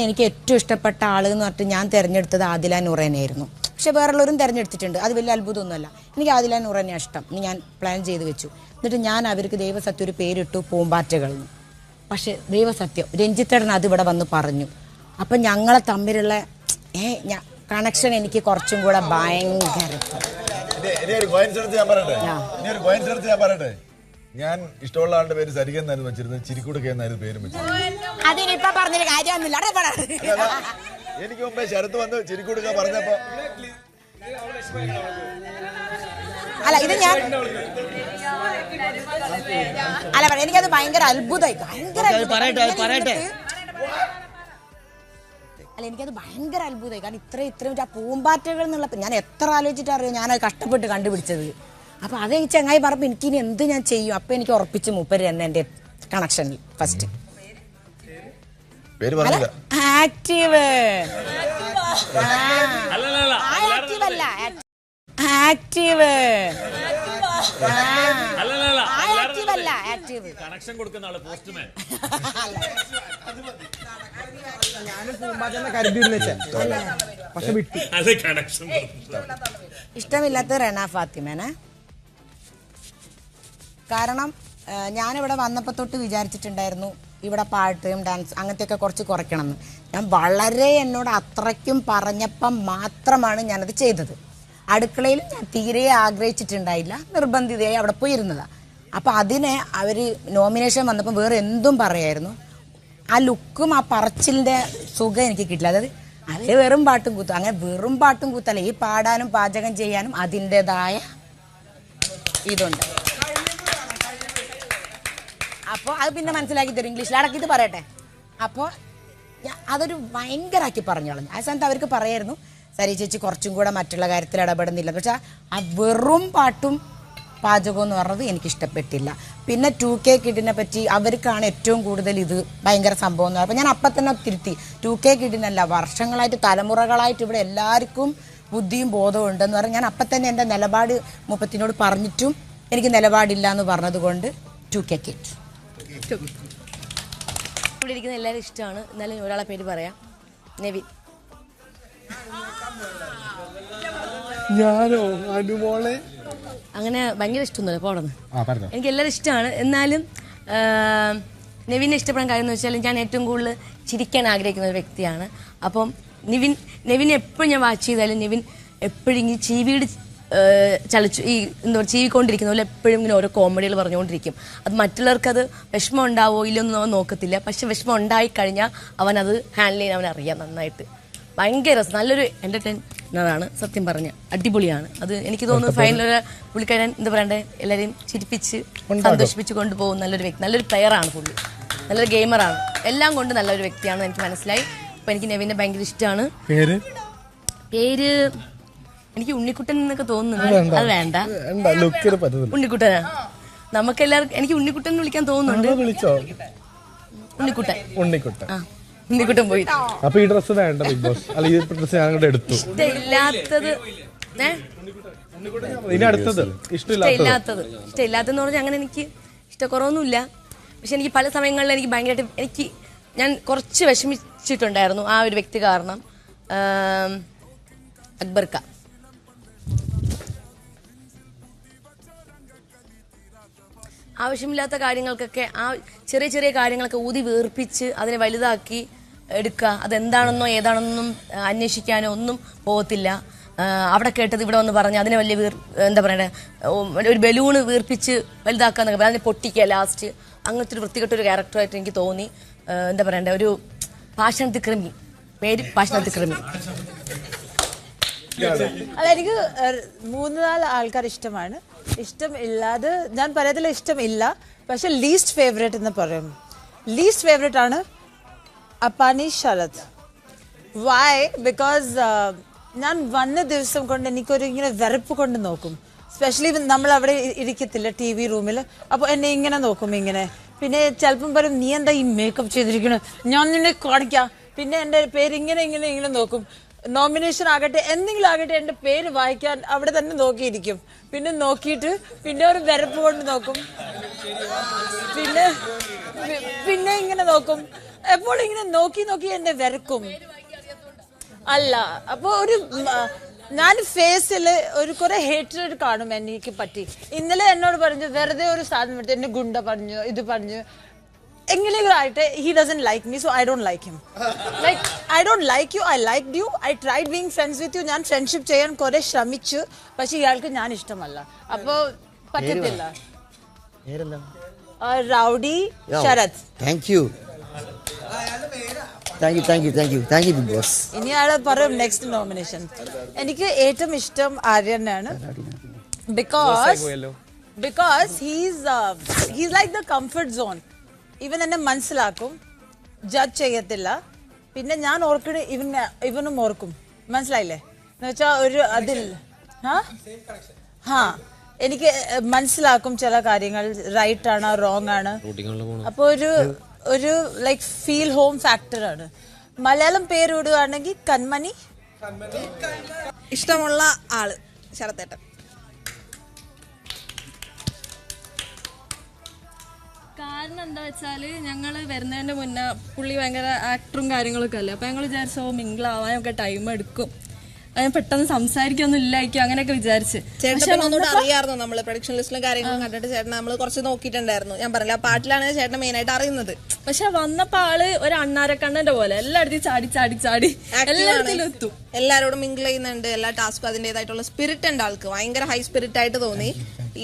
എനിക്ക് ഏറ്റവും ഇഷ്ടപ്പെട്ട ആൾ എന്ന് പറഞ്ഞിട്ട് ഞാൻ തിരഞ്ഞെടുത്തത് ആദില നൂറേനെയായിരുന്നു. പക്ഷെ വേറുള്ളവരും തിരഞ്ഞെടുത്തിട്ടുണ്ട്, അത് വലിയ അത്ഭുതമൊന്നുമല്ല. എനിക്ക് ആദില നൂറേനെയാണ് ഇഷ്ടം. ഞാൻ പ്ലാൻ ചെയ്ത് വെച്ചു. എന്നിട്ട് ഞാൻ അവർക്ക് ദൈവസത്യം ഒരു പേരിട്ടു, പൂമ്പാറ്റകൾ. പക്ഷെ ദൈവസത്യം രഞ്ജിത്തേട്ടൻ അത് ഇവിടെ വന്ന് പറഞ്ഞു. അപ്പം ഞങ്ങളെ തമ്മിലുള്ള കണക്ഷൻ എനിക്ക് കുറച്ചും കൂടെ ഭയങ്കര. ഞാൻ ഇഷ്ടമുള്ള ആളുടെ പേര് സരിക എന്നായിരുന്നു വെച്ചിരുന്നത്, ചിരിക്കൂടൊക്കെ എന്നായിരുന്നു പേരും വെച്ചത്. അതിനിപ്പോ പറഞ്ഞൊരു കാര്യമൊന്നുമില്ല. എനിക്ക് മുമ്പേ ശരത്ത് വന്ന് ചിരിക്കൂടുക പറഞ്ഞപ്പോ അല്ല ഇത് ഞാൻ അല്ല എനിക്കത് ഭയങ്കര അത്ഭുതമായി, പറയട്ടെ. അല്ല എനിക്കത് ഭയങ്കര അത്ഭുതമായി. കാരണം ഇത്രയും ആ പൂമ്പാറ്റകൾ എന്നുള്ള ഞാൻ എത്ര ആലോചിച്ചിട്ട് അറിയാം, ഞാനത് കഷ്ടപ്പെട്ട് കണ്ടുപിടിച്ചത്. അപ്പൊ അത് ഈ ചങ്ങായി പറഞ്ഞപ്പോ എനിക്കിനി എന്ത് ഞാൻ ചെയ്യും. അപ്പൊ എനിക്ക് ഉറപ്പിച്ച് മൂപ്പര് തന്നെ എന്റെ കണക്ഷനിൽ ഫസ്റ്റ് ആക്റ്റീവ് കണക്ഷൻ കൊടുക്കുന്ന ആള് പോസ്റ്റ്മാൻ. ഇഷ്ടമില്ലാത്ത റെന ഫാത്തിമേനെ. കാരണം ഞാനിവിടെ വന്നപ്പോൾ തൊട്ട് വിചാരിച്ചിട്ടുണ്ടായിരുന്നു ഇവിടെ പാട്ടും ഡാൻസ് അങ്ങനത്തെയൊക്കെ കുറച്ച് കുറയ്ക്കണമെന്ന്. ഞാൻ വളരെ എന്നോട് അത്രയ്ക്കും പറഞ്ഞപ്പം മാത്രമാണ് ഞാനത് ചെയ്തത്. അടുക്കളയിൽ ഞാൻ തീരെ ആഗ്രഹിച്ചിട്ടുണ്ടായില്ല, നിർബന്ധിതയായി അവിടെ പോയിരുന്നതാണ്. അപ്പം അതിനെ അവർ നോമിനേഷൻ വന്നപ്പോൾ വേറെ എന്തും പറയായിരുന്നു. ആ ലുക്കും ആ പറച്ചിലിൻ്റെ സുഖം എനിക്ക് കിട്ടില്ല. അതായത് അതേ വെറും പാട്ടും കൂത്തും, അങ്ങനെ വെറും പാട്ടും കൂത്തല്ല, ഈ പാടാനും പാചകം ചെയ്യാനും അതിൻ്റെതായ ഇതുണ്ട്. അപ്പോൾ അത് പിന്നെ മനസ്സിലാക്കി തരും, ഇംഗ്ലീഷിൽ അടക്കിയിട്ട് പറയട്ടെ. അപ്പോൾ അതൊരു ഭയങ്കരമാക്കി പറഞ്ഞു കളഞ്ഞു. ആ സ്ഥാനത്ത് അവർക്ക് പറയായിരുന്നു സരി ചേച്ചി കുറച്ചും കൂടെ മറ്റുള്ള കാര്യത്തിൽ ഇടപെടുന്നില്ല. പക്ഷെ ആ വെറും പാട്ടും പാചകം എന്ന് പറഞ്ഞത് എനിക്കിഷ്ടപ്പെട്ടില്ല. പിന്നെ 2K കിഡിനെ പറ്റി അവർക്കാണ് ഏറ്റവും കൂടുതൽ ഇത് ഭയങ്കര സംഭവം എന്ന് പറയുമ്പോൾ ഞാൻ അപ്പം തന്നെ തിരുത്തി. 2K കിഡിനല്ല, വർഷങ്ങളായിട്ട് തലമുറകളായിട്ട് ഇവിടെ എല്ലാവർക്കും ബുദ്ധിയും ബോധവും ഉണ്ടെന്ന് പറഞ്ഞാൽ ഞാൻ അപ്പം തന്നെ എൻ്റെ നിലപാട് മുപ്പത്തിനോട് പറഞ്ഞിട്ടും എനിക്ക് നിലപാടില്ല എന്ന് പറഞ്ഞത് കൊണ്ട് 2K കിഡ്. ഇവിടെ ഇരിക്കുന്ന എല്ലാവരും ഇഷ്ടമാണ്. എന്നാലും ഒരാളെ പേര് പറയാം, നെവിൻ. ഞാനോ അനുമോളെ അങ്ങനെ ഭയങ്കര ഇഷ്ടമൊന്നുമല്ല പോടുന്നു. എനിക്ക് എല്ലാവരും ഇഷ്ടമാണ്. എന്നാലും നെവിനെ ഇഷ്ടപ്പെടാൻ കാര്യം എന്ന് വെച്ചാൽ ഞാൻ ഏറ്റവും കൂടുതൽ ചിരിക്കാൻ ആഗ്രഹിക്കുന്ന ഒരു വ്യക്തിയാണ്. അപ്പം നെവിനെ എപ്പോഴും ഞാൻ വാച്ച് ചെയ്താലും നെവിൻ എപ്പോഴും ഇങ്ങനെ ചീവീട് ചലിച്ചു ഈ എന്താ പറയുക ചീവിക്കൊണ്ടിരിക്കുന്ന പോലെ എപ്പോഴും ഇങ്ങനെ ഓരോ കോമഡികൾ പറഞ്ഞുകൊണ്ടിരിക്കും. അത് മറ്റുള്ളവർക്കത് വിഷമം ഉണ്ടാവോ ഇല്ലൊന്നും അവൻ നോക്കത്തില്ല. പക്ഷെ വിഷമം ഉണ്ടായിക്കഴിഞ്ഞാൽ അവനത് ഹാൻഡിൽ ചെയ്യാൻ അവനറിയാം നന്നായിട്ട്. ഭയങ്കര രസം, നല്ലൊരു എൻ്റർടൈനറാണ് സത്യം പറഞ്ഞ, അടിപൊളിയാണ്. അത് എനിക്ക് തോന്നുന്നു ഫൈനലൊരു പുള്ളിക്കാരൻ എന്താ പറയണ്ടേ എല്ലാവരെയും ചിരിപ്പിച്ച് സന്തോഷിപ്പിച്ച് കൊണ്ടുപോകും നല്ലൊരു വ്യക്തി, നല്ലൊരു പ്ലെയറാണ് പുള്ളി, നല്ലൊരു ഗെയിമറാണ്, എല്ലാം കൊണ്ട് നല്ലൊരു വ്യക്തിയാണെന്ന് എനിക്ക് മനസ്സിലായി. അപ്പം എനിക്ക് നെവിനെ ഭയങ്കര ഇഷ്ടമാണ്. പേര് എനിക്ക് ഉണ്ണിക്കുട്ടൻ എന്നൊക്കെ തോന്നുന്നുണ്ട്. അത് വേണ്ട, ഉണ്ണിക്കുട്ടനാ നമുക്കെല്ലാവർക്കും. എനിക്ക് ഉണ്ണിക്കുട്ടൻ വിളിക്കാൻ തോന്നുന്നുണ്ട്. ഉണ്ണിക്കുട്ടൻ പോയി. അപ്പൊ ഈ ഡ്രസ് വേണ്ട ബിഗ് ബോസ്, അല്ല ഈ ഡ്രസ് ഞങ്ങളുടെ എടുത്തു. ഇഷ്ടമില്ലാത്തത് ഇഷ്ടമില്ലാത്തതെന്ന് പറഞ്ഞാൽ അങ്ങനെ എനിക്ക് ഇഷ്ടക്കുറവൊന്നുമില്ല. പക്ഷെ എനിക്ക് പല സമയങ്ങളിൽ എനിക്ക് ഭയങ്കരമായിട്ട് ഞാൻ കുറച്ച് വിഷമിച്ചിട്ടുണ്ടായിരുന്നു ആ ഒരു വ്യക്തി കാരണം. അക്ബർക്ക ആവശ്യമില്ലാത്ത കാര്യങ്ങൾക്കൊക്കെ ആ ചെറിയ ചെറിയ കാര്യങ്ങളൊക്കെ ഊതി വീർപ്പിച്ച് അതിനെ വലുതാക്കി എടുക്കുക. അതെന്താണെന്നോ ഏതാണെന്നൊന്നും അന്വേഷിക്കാനോ ഒന്നും പോകത്തില്ല. അവിടെ കേട്ടത് ഇവിടെ വന്ന് പറഞ്ഞ് അതിനെ വലിയ എന്താ പറയണ്ടേ ഒരു ബലൂണ് വീർപ്പിച്ച് വലുതാക്കാന്നൊക്കെ പറയാം, അതിനെ പൊട്ടിക്കുക ലാസ്റ്റ്. അങ്ങനത്തെ ഒരു വൃത്തികെട്ടൊരു ക്യാരക്ടറായിട്ട് എനിക്ക് തോന്നി. എന്താ പറയണ്ടേ ഒരു പാഷണത്തിക്രമി, പേര് പാഷണത്തിക്രമി. അല്ല എനിക്ക് 3-4 ആൾക്കാർ ഇഷ്ടമാണ്. ഇഷ്ടമില്ലാതെ ഞാൻ പറയത്തില്ല ഇഷ്ടമില്ല, പക്ഷെ ലീസ്റ്റ് ഫേവറേറ്റ് എന്ന് പറയും. ലീസ്റ്റ് ഫേവറേറ്റ് ആണ് അപ്പാനി ശരത്. വൈ? ബിക്കോസ് ഞാൻ വന്ന ദിവസം കൊണ്ട് എനിക്കൊരു ഇങ്ങനെ വെറുപ്പ് കൊണ്ട് നോക്കും. സ്പെഷ്യലി നമ്മൾ അവിടെ ഇരിക്കത്തില്ല TV റൂമിൽ, അപ്പോൾ എന്നെ ഇങ്ങനെ നോക്കും ഇങ്ങനെ. പിന്നെ ചിലപ്പം പറയും നീ എന്താ ഈ മേക്കപ്പ് ചെയ്തിരിക്കണത്, ഞാൻ നിന്നെ കാണിക്കാം. പിന്നെ എൻ്റെ പേര് ഇങ്ങനെ ഇങ്ങനെ ഇങ്ങനെ നോക്കും. നോമിനേഷൻ ആകട്ടെ എന്തെങ്കിലും ആകട്ടെ എന്റെ പേര് വായിക്കാൻ അവിടെ തന്നെ നോക്കിയിരിക്കും. പിന്നെ നോക്കിയിട്ട് പിന്നെ ഒരു വെറുപ്പ് കൊണ്ട് നോക്കും. പിന്നെ ഇങ്ങനെ നോക്കും. എപ്പോൾ ഇങ്ങനെ നോക്കി നോക്കി എന്നെ വെറുക്കും. അല്ല, അപ്പൊ ഒരു ഞാൻ ഫേസിൽ ഒരു കുറെ ഹേറ്റഡ് കാണും എനിക്ക് പറ്റി. ഇന്നലെ എന്നോട് പറഞ്ഞു വെറുതെ ഒരു സാധനം എടുത്ത് എന്നെ ഗുണ്ട പറഞ്ഞു, ഇത് പറഞ്ഞു. എങ്ങനെയെങ്കിലും ആയിട്ട് he doesn't like me, so I don't like him. Like, I don't like you, I liked you, I tried being friends with you. ഞാൻ ഫ്രണ്ട്ഷിപ്പ് ചെയ്യാൻ കുറെ ശ്രമിച്ചു, പക്ഷെ ഇയാൾക്ക് ഞാൻ ഇഷ്ടമല്ല. അപ്പൊ പറ്റത്തില്ല. Rowdy Sharath. Thank you big Boss. ഇനി ആളെ പറയും നെക്സ്റ്റ് നോമിനേഷൻ. എനിക്ക് ഏറ്റവും ഇഷ്ടം ആര്യനാണ്. Because he's like the comfort zone. ഇവൻ എന്നെ മനസ്സിലാക്കും, ജഡ്ജ് ചെയ്യത്തില്ല. പിന്നെ ഞാൻ ഓർക്കണ ഇവനും ഓർക്കും. മനസ്സിലായില്ലേ? എന്ന് വെച്ചാൽ ഒരു അതിൽ എനിക്ക് മനസ്സിലാക്കും ചില കാര്യങ്ങൾ റൈറ്റ് ആണോ റോങ് ആണ്. അപ്പൊ ഒരു ലൈക്ക് ഫീൽ ഹോം ഫാക്ടർ ആണ്. മലയാളം പേര് ഇടുകയാണെങ്കിൽ കൺമണി. ഇഷ്ടമുള്ള ആള് ശരത്തേട്ടൻ. കാരണം എന്താ വെച്ചാൽ ഞങ്ങൾ വരുന്നതിന്റെ മുന്നേ പുള്ളി ഭയങ്കര ആക്ടറും കാര്യങ്ങളൊക്കെ അല്ലേ. അപ്പൊ ഞങ്ങൾ വിചാരിച്ചോ മിങ്കിളാവാനൊക്കെ ടൈം എടുക്കും, പെട്ടെന്ന് സംസാരിക്കൊന്നും ഇല്ലായിരിക്കും അങ്ങനെയൊക്കെ വിചാരിച്ച്. അറിയാമായിരുന്നു നമ്മള് പ്രൊഡക്ഷൻ ലിസ്റ്റിലും കാര്യങ്ങളും കണ്ടിട്ട് ചേട്ടൻ നമ്മൾ കുറച്ച് നോക്കിയിട്ടുണ്ടായിരുന്നു. ഞാൻ പറഞ്ഞില്ല, ആ പാട്ടിലാണ് ചേട്ടൻ മെയിൻ ആയിട്ട് അറിയുന്നത്. പക്ഷെ വന്നപ്പോ ആള് ഒരു അണ്ണാരക്കണ്ണന്റെ പോലെ എല്ലായിടത്തും ചാടി എല്ലായിടത്തിലും എത്തും. എല്ലാരോടും മിങ്കിൾ ചെയ്യുന്നുണ്ട്. എല്ലാ ടാസ്കും അതിന്റേതായിട്ടുള്ള സ്പിരിറ്റ് ഉണ്ട് ആൾക്ക്. ഭയങ്കര ഹൈ സ്പിരിറ്റ് ആയിട്ട് തോന്നി.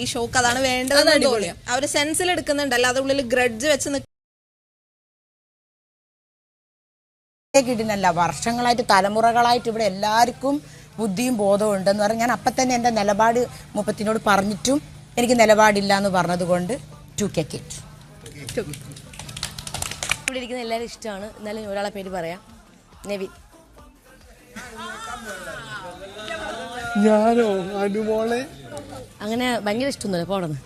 ഈ ഷോക്ക് അതാണ് വേണ്ടതെന്ന് തോന്നി. അവര് സെൻസിൽ എടുക്കുന്നുണ്ട്, അല്ലാതെ ഉള്ളിൽ ഗ്രഡ്ജ് വെച്ച് കിട്ടുന്നല്ല. വർഷങ്ങളായിട്ട് തലമുറകളായിട്ട് ഇവിടെ എല്ലാവർക്കും ബുദ്ധിയും ബോധവും ഉണ്ടെന്ന് പറഞ്ഞാൽ ഞാൻ അപ്പം തന്നെ എൻ്റെ നിലപാട് മുപ്പത്തിനോട് പറഞ്ഞിട്ടും എനിക്ക് നിലപാടില്ല എന്ന് പറഞ്ഞത് കൊണ്ട് ഇവിടെ ഇരിക്കുന്ന എല്ലാവരും ഇഷ്ടമാണ്. എന്നാലും ഒരാളെ പേര് പറയാം, നെവിൻ. ഞാനോ അനുമോളെ അങ്ങനെ ഭയങ്കര ഇഷ്ടമൊന്നുമില്ല പോടുന്നു.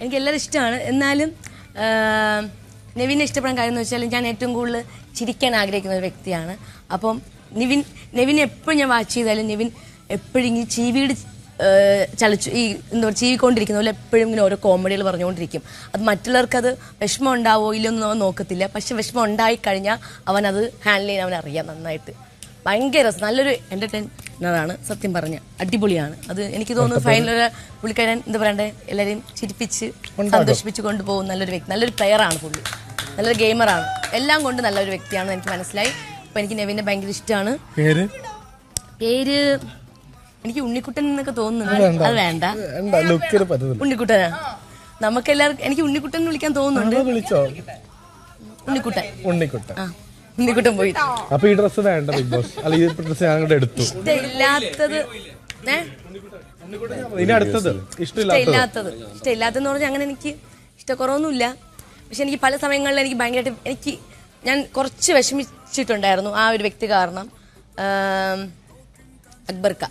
എനിക്ക് എല്ലാവരും ഇഷ്ടമാണ്. എന്നാലും നെവിനെ ഇഷ്ടപ്പെടാൻ കാര്യം എന്ന് വെച്ചാൽ ഞാൻ ഏറ്റവും കൂടുതൽ ചിരിക്കാൻ ആഗ്രഹിക്കുന്ന ഒരു വ്യക്തിയാണ്. അപ്പം നെവിനെ എപ്പോഴും ഞാൻ വാച്ച് ചെയ്താലും നെവിൻ എപ്പോഴും ഇങ്ങനെ ചീവീട് ചലിച്ചു ഈ എന്താ പറയുക ചീവിക്കൊണ്ടിരിക്കുന്ന പോലെ എപ്പോഴും ഇങ്ങനെ ഓരോ കോമഡികൾ പറഞ്ഞുകൊണ്ടിരിക്കും. അത് മറ്റുള്ളവർക്കത് വിഷമം ഉണ്ടാവോ ഇല്ലൊന്നും അവൻ നോക്കത്തില്ല. പക്ഷെ വിഷമം ഉണ്ടായിക്കഴിഞ്ഞാൽ അവനത് ഹാൻഡിൽ ചെയ്യാൻ അവനറിയാം നന്നായിട്ട്. ഭയങ്കര രസം, നല്ലൊരു എൻ്റർടൈനറാണ്. സത്യം പറഞ്ഞ അടിപൊളിയാണ്. അത് എനിക്ക് തോന്നുന്നു ഫൈനൽ പുള്ളിക്കാരൻ എന്താ പറയണ്ടേ എല്ലാവരെയും ചിരിപ്പിച്ച് സന്തോഷിപ്പിച്ച് കൊണ്ടുപോകും. നല്ലൊരു വ്യക്തി, നല്ലൊരു പ്ലെയറാണ് പുള്ളി, നല്ലൊരു ഗെയിമറാണ്. എല്ലാം കൊണ്ട് നല്ലൊരു വ്യക്തിയാണെന്ന് എനിക്ക് മനസ്സിലായി. അപ്പൊ എനിക്ക് നെവിനെ ഭയങ്കര ഇഷ്ടമാണ്. പേര് എനിക്ക് ഉണ്ണിക്കുട്ടൻ എന്നൊക്കെ തോന്നുന്നുണ്ട്. അത് വേണ്ട, ഉണ്ണിക്കുട്ടനാ നമുക്കെല്ലാവർക്കും. എനിക്ക് ഉണ്ണിക്കുട്ടൻ വിളിക്കാൻ തോന്നുന്നുണ്ട്. ഉണ്ണിക്കുട്ടൻ പോയി. അപ്പൊ ഈ ഡ്രസ് വേണ്ട ബിഗ് ബോസ്. അല്ല ഈ ഡ്രസ് ഞങ്ങളുടെ എടുത്തു. ഇഷ്ടമില്ലാത്തത് ഇഷ്ടമില്ലാത്തതെന്ന് പറഞ്ഞാൽ അങ്ങനെ എനിക്ക് ഇഷ്ടക്കുറവൊന്നുമില്ല. പക്ഷെ എനിക്ക് പല സമയങ്ങളിൽ എനിക്ക് ഭയങ്കരമായിട്ട് ഞാൻ കുറച്ച് വിഷമിച്ചിട്ടുണ്ടായിരുന്നു ആ ഒരു വ്യക്തി കാരണം. അക്ബർക്ക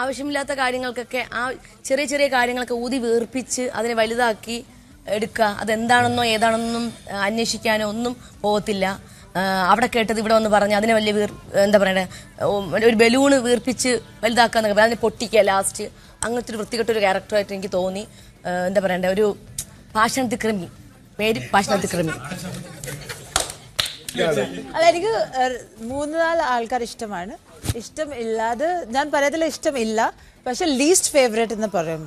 ആവശ്യമില്ലാത്ത കാര്യങ്ങൾക്കൊക്കെ ആ ചെറിയ ചെറിയ കാര്യങ്ങളൊക്കെ ഊതി വീർപ്പിച്ച് അതിനെ വലുതാക്കി എടുക്കുക. അതെന്താണെന്നോ ഏതാണെന്നൊന്നും അന്വേഷിക്കാനോ ഒന്നും പോകത്തില്ല. അവിടെ കേട്ടത് ഇവിടെ വന്ന് പറഞ്ഞ് അതിനെ വലിയ എന്താ പറയണ്ടേ ഒരു ബലൂണ് വീർപ്പിച്ച് വലുതാക്കാന്നൊക്കെ പറയാം, അതിനെ പൊട്ടിക്കുക ലാസ്റ്റ്. അങ്ങനത്തെ ഒരു വൃത്തികെട്ടൊരു ക്യാരക്ടറായിട്ട് എനിക്ക് തോന്നി. എന്താ പറയണ്ടേ ഒരു പാഷണത്തിക്രമി, പേര് പാഷണത്തിക്രമി. അല്ല, എനിക്ക് 3-4 ആൾക്കാർ ഇഷ്ടമാണ്. ഇഷ്ടം ഇല്ലാതെ ഞാൻ പറയത്തില്ല ഇഷ്ടമില്ല, പക്ഷെ ലീസ്റ്റ് ഫേവറേറ്റ് എന്ന് പറയും.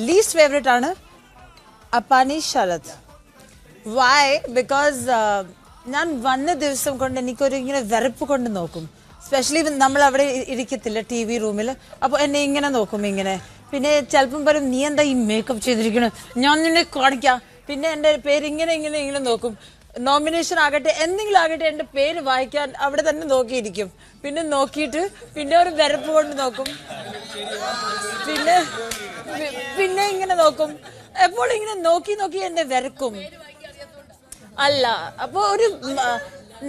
ലീസ്റ്റ് ഫേവറേറ്റ് ആണ് അപ്പാനി ശരത്. വൈ? ബിക്കോസ് ഞാൻ വന്ന ദിവസം കൊണ്ട് എനിക്കൊരു ഇങ്ങനെ വെറുപ്പ് കൊണ്ട് നോക്കും. സ്പെഷ്യലി നമ്മൾ അവിടെ ഇരിക്കത്തില്ല TV റൂമിൽ. അപ്പോൾ എന്നെ ഇങ്ങനെ നോക്കും ഇങ്ങനെ. പിന്നെ ചിലപ്പം പറയും നീ എന്താ ഈ മേക്കപ്പ് ചെയ്തിരിക്കണം, ഞാൻ നിന്നെ കാണിക്കാം. പിന്നെ എൻ്റെ പേര് ഇങ്ങനെ നോക്കും. നോമിനേഷൻ ആകട്ടെ എന്തെങ്കിലും ആകട്ടെ എൻ്റെ പേര് വായിക്കാൻ അവിടെ തന്നെ നോക്കിയിരിക്കും. പിന്നെ നോക്കിയിട്ട് പിന്നെ ഒരു വെറുപ്പ് കൊണ്ട് നോക്കും. പിന്നെ ഇങ്ങനെ നോക്കും. എപ്പോൾ ഇങ്ങനെ നോക്കി നോക്കി എന്നെ വെറുക്കും. അല്ല, അപ്പൊ ഒരു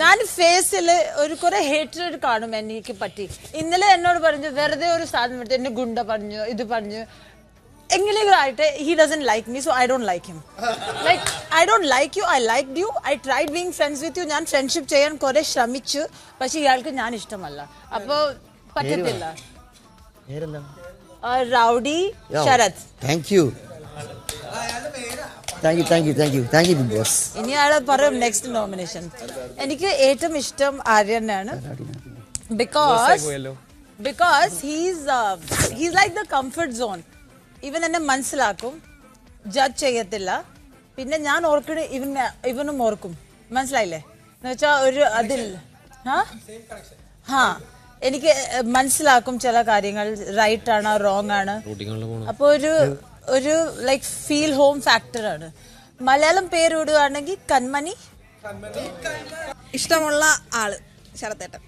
ഞാൻ ഫേസിൽ ഒരു കുറെ ഹേറ്റഡ് കാണും എനിക്ക് പറ്റി. ഇന്നലെ എന്നോട് പറഞ്ഞു വെറുതെ ഒരു സാധനം എടുത്ത് എന്നെ ഗുണ്ട പറഞ്ഞു, ഇത് പറഞ്ഞു. എങ്ങനെയെങ്കിലും ആയിട്ട് he doesn't like me, so I don't like him. Like, I don't like you, I liked you, I tried being friends with you. ഞാൻ ഫ്രണ്ട്ഷിപ്പ് ചെയ്യാൻ കുറെ ശ്രമിച്ചു, പക്ഷെ ഇയാൾക്ക് ഞാൻ ഇഷ്ടമല്ല. അപ്പൊ പറ്റത്തില്ല. Rowdy Sharath. Thank you big Boss. ഇനി ആളെ പറയും നെക്സ്റ്റ് നോമിനേഷൻ. എനിക്ക് ഏറ്റവും ഇഷ്ടം ആര്യനാണ്. Because he's like the comfort zone. ഇവൻ എന്നെ മനസ്സിലാക്കും, ജഡ്ജ് ചെയ്യത്തില്ല. പിന്നെ ഞാൻ ഓർക്കണ ഇവനും ഓർക്കും. മനസ്സിലായില്ലേ? എന്ന് വെച്ചാൽ ഒരു അതിൽ എനിക്ക് മനസ്സിലാക്കും ചില കാര്യങ്ങൾ റൈറ്റ് ആണോ റോങ് ആണ്. അപ്പൊ ഒരു ലൈക്ക് ഫീൽ ഹോം ഫാക്ടർ ആണ്. മലയാളം പേര് ഇടുകയാണെങ്കിൽ കൺമണി. ഇഷ്ടമുള്ള ആള് ശരത്തേട്ടൻ.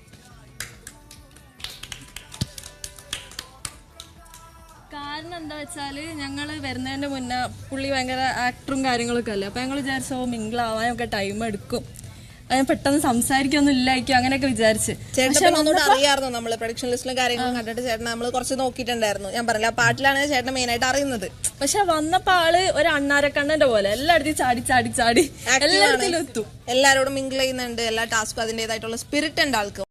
കാരണം എന്താ വെച്ചാല് ഞങ്ങള് വരുന്നതിന്റെ മുന്നേ പുള്ളി ഭയങ്കര ആക്ടറും കാര്യങ്ങളൊക്കെ അല്ലേ. അപ്പൊ ഞങ്ങൾ വിചാരിച്ചോ മിങ്കിളാവാനൊക്കെ ടൈം എടുക്കും, പെട്ടെന്ന് സംസാരിക്കൊന്നും ഇല്ലായിരിക്കും അങ്ങനെയൊക്കെ വിചാരിച്ച്. ചേട്ടനൊന്നുകൂടെ അറിയാമായിരുന്നു നമ്മള് പ്രൊഡക്ഷൻ ലിസ്റ്റിലും കാര്യങ്ങളും കണ്ടിട്ട് ചേട്ടൻ നമ്മൾ കുറച്ച് നോക്കിയിട്ടുണ്ടായിരുന്നു. ഞാൻ പറഞ്ഞില്ല, ആ പാട്ടിലാണ് ചേട്ടൻ മെയിൻ ആയിട്ട് അറിയുന്നത്. പക്ഷെ വന്നപ്പോ ആള് ഒരു അണ്ണാരക്കണ്ണന്റെ പോലെ എല്ലായിടത്തും ചാടി എല്ലായിടത്തിലും എത്തും. എല്ലാരോടും മിങ്കിൾ ചെയ്യുന്നുണ്ട്, എല്ലാ ടാസ്കും അതിന്റേതായിട്ടുള്ള സ്പിരിറ്റ് ഉണ്ട് ആൾക്ക്.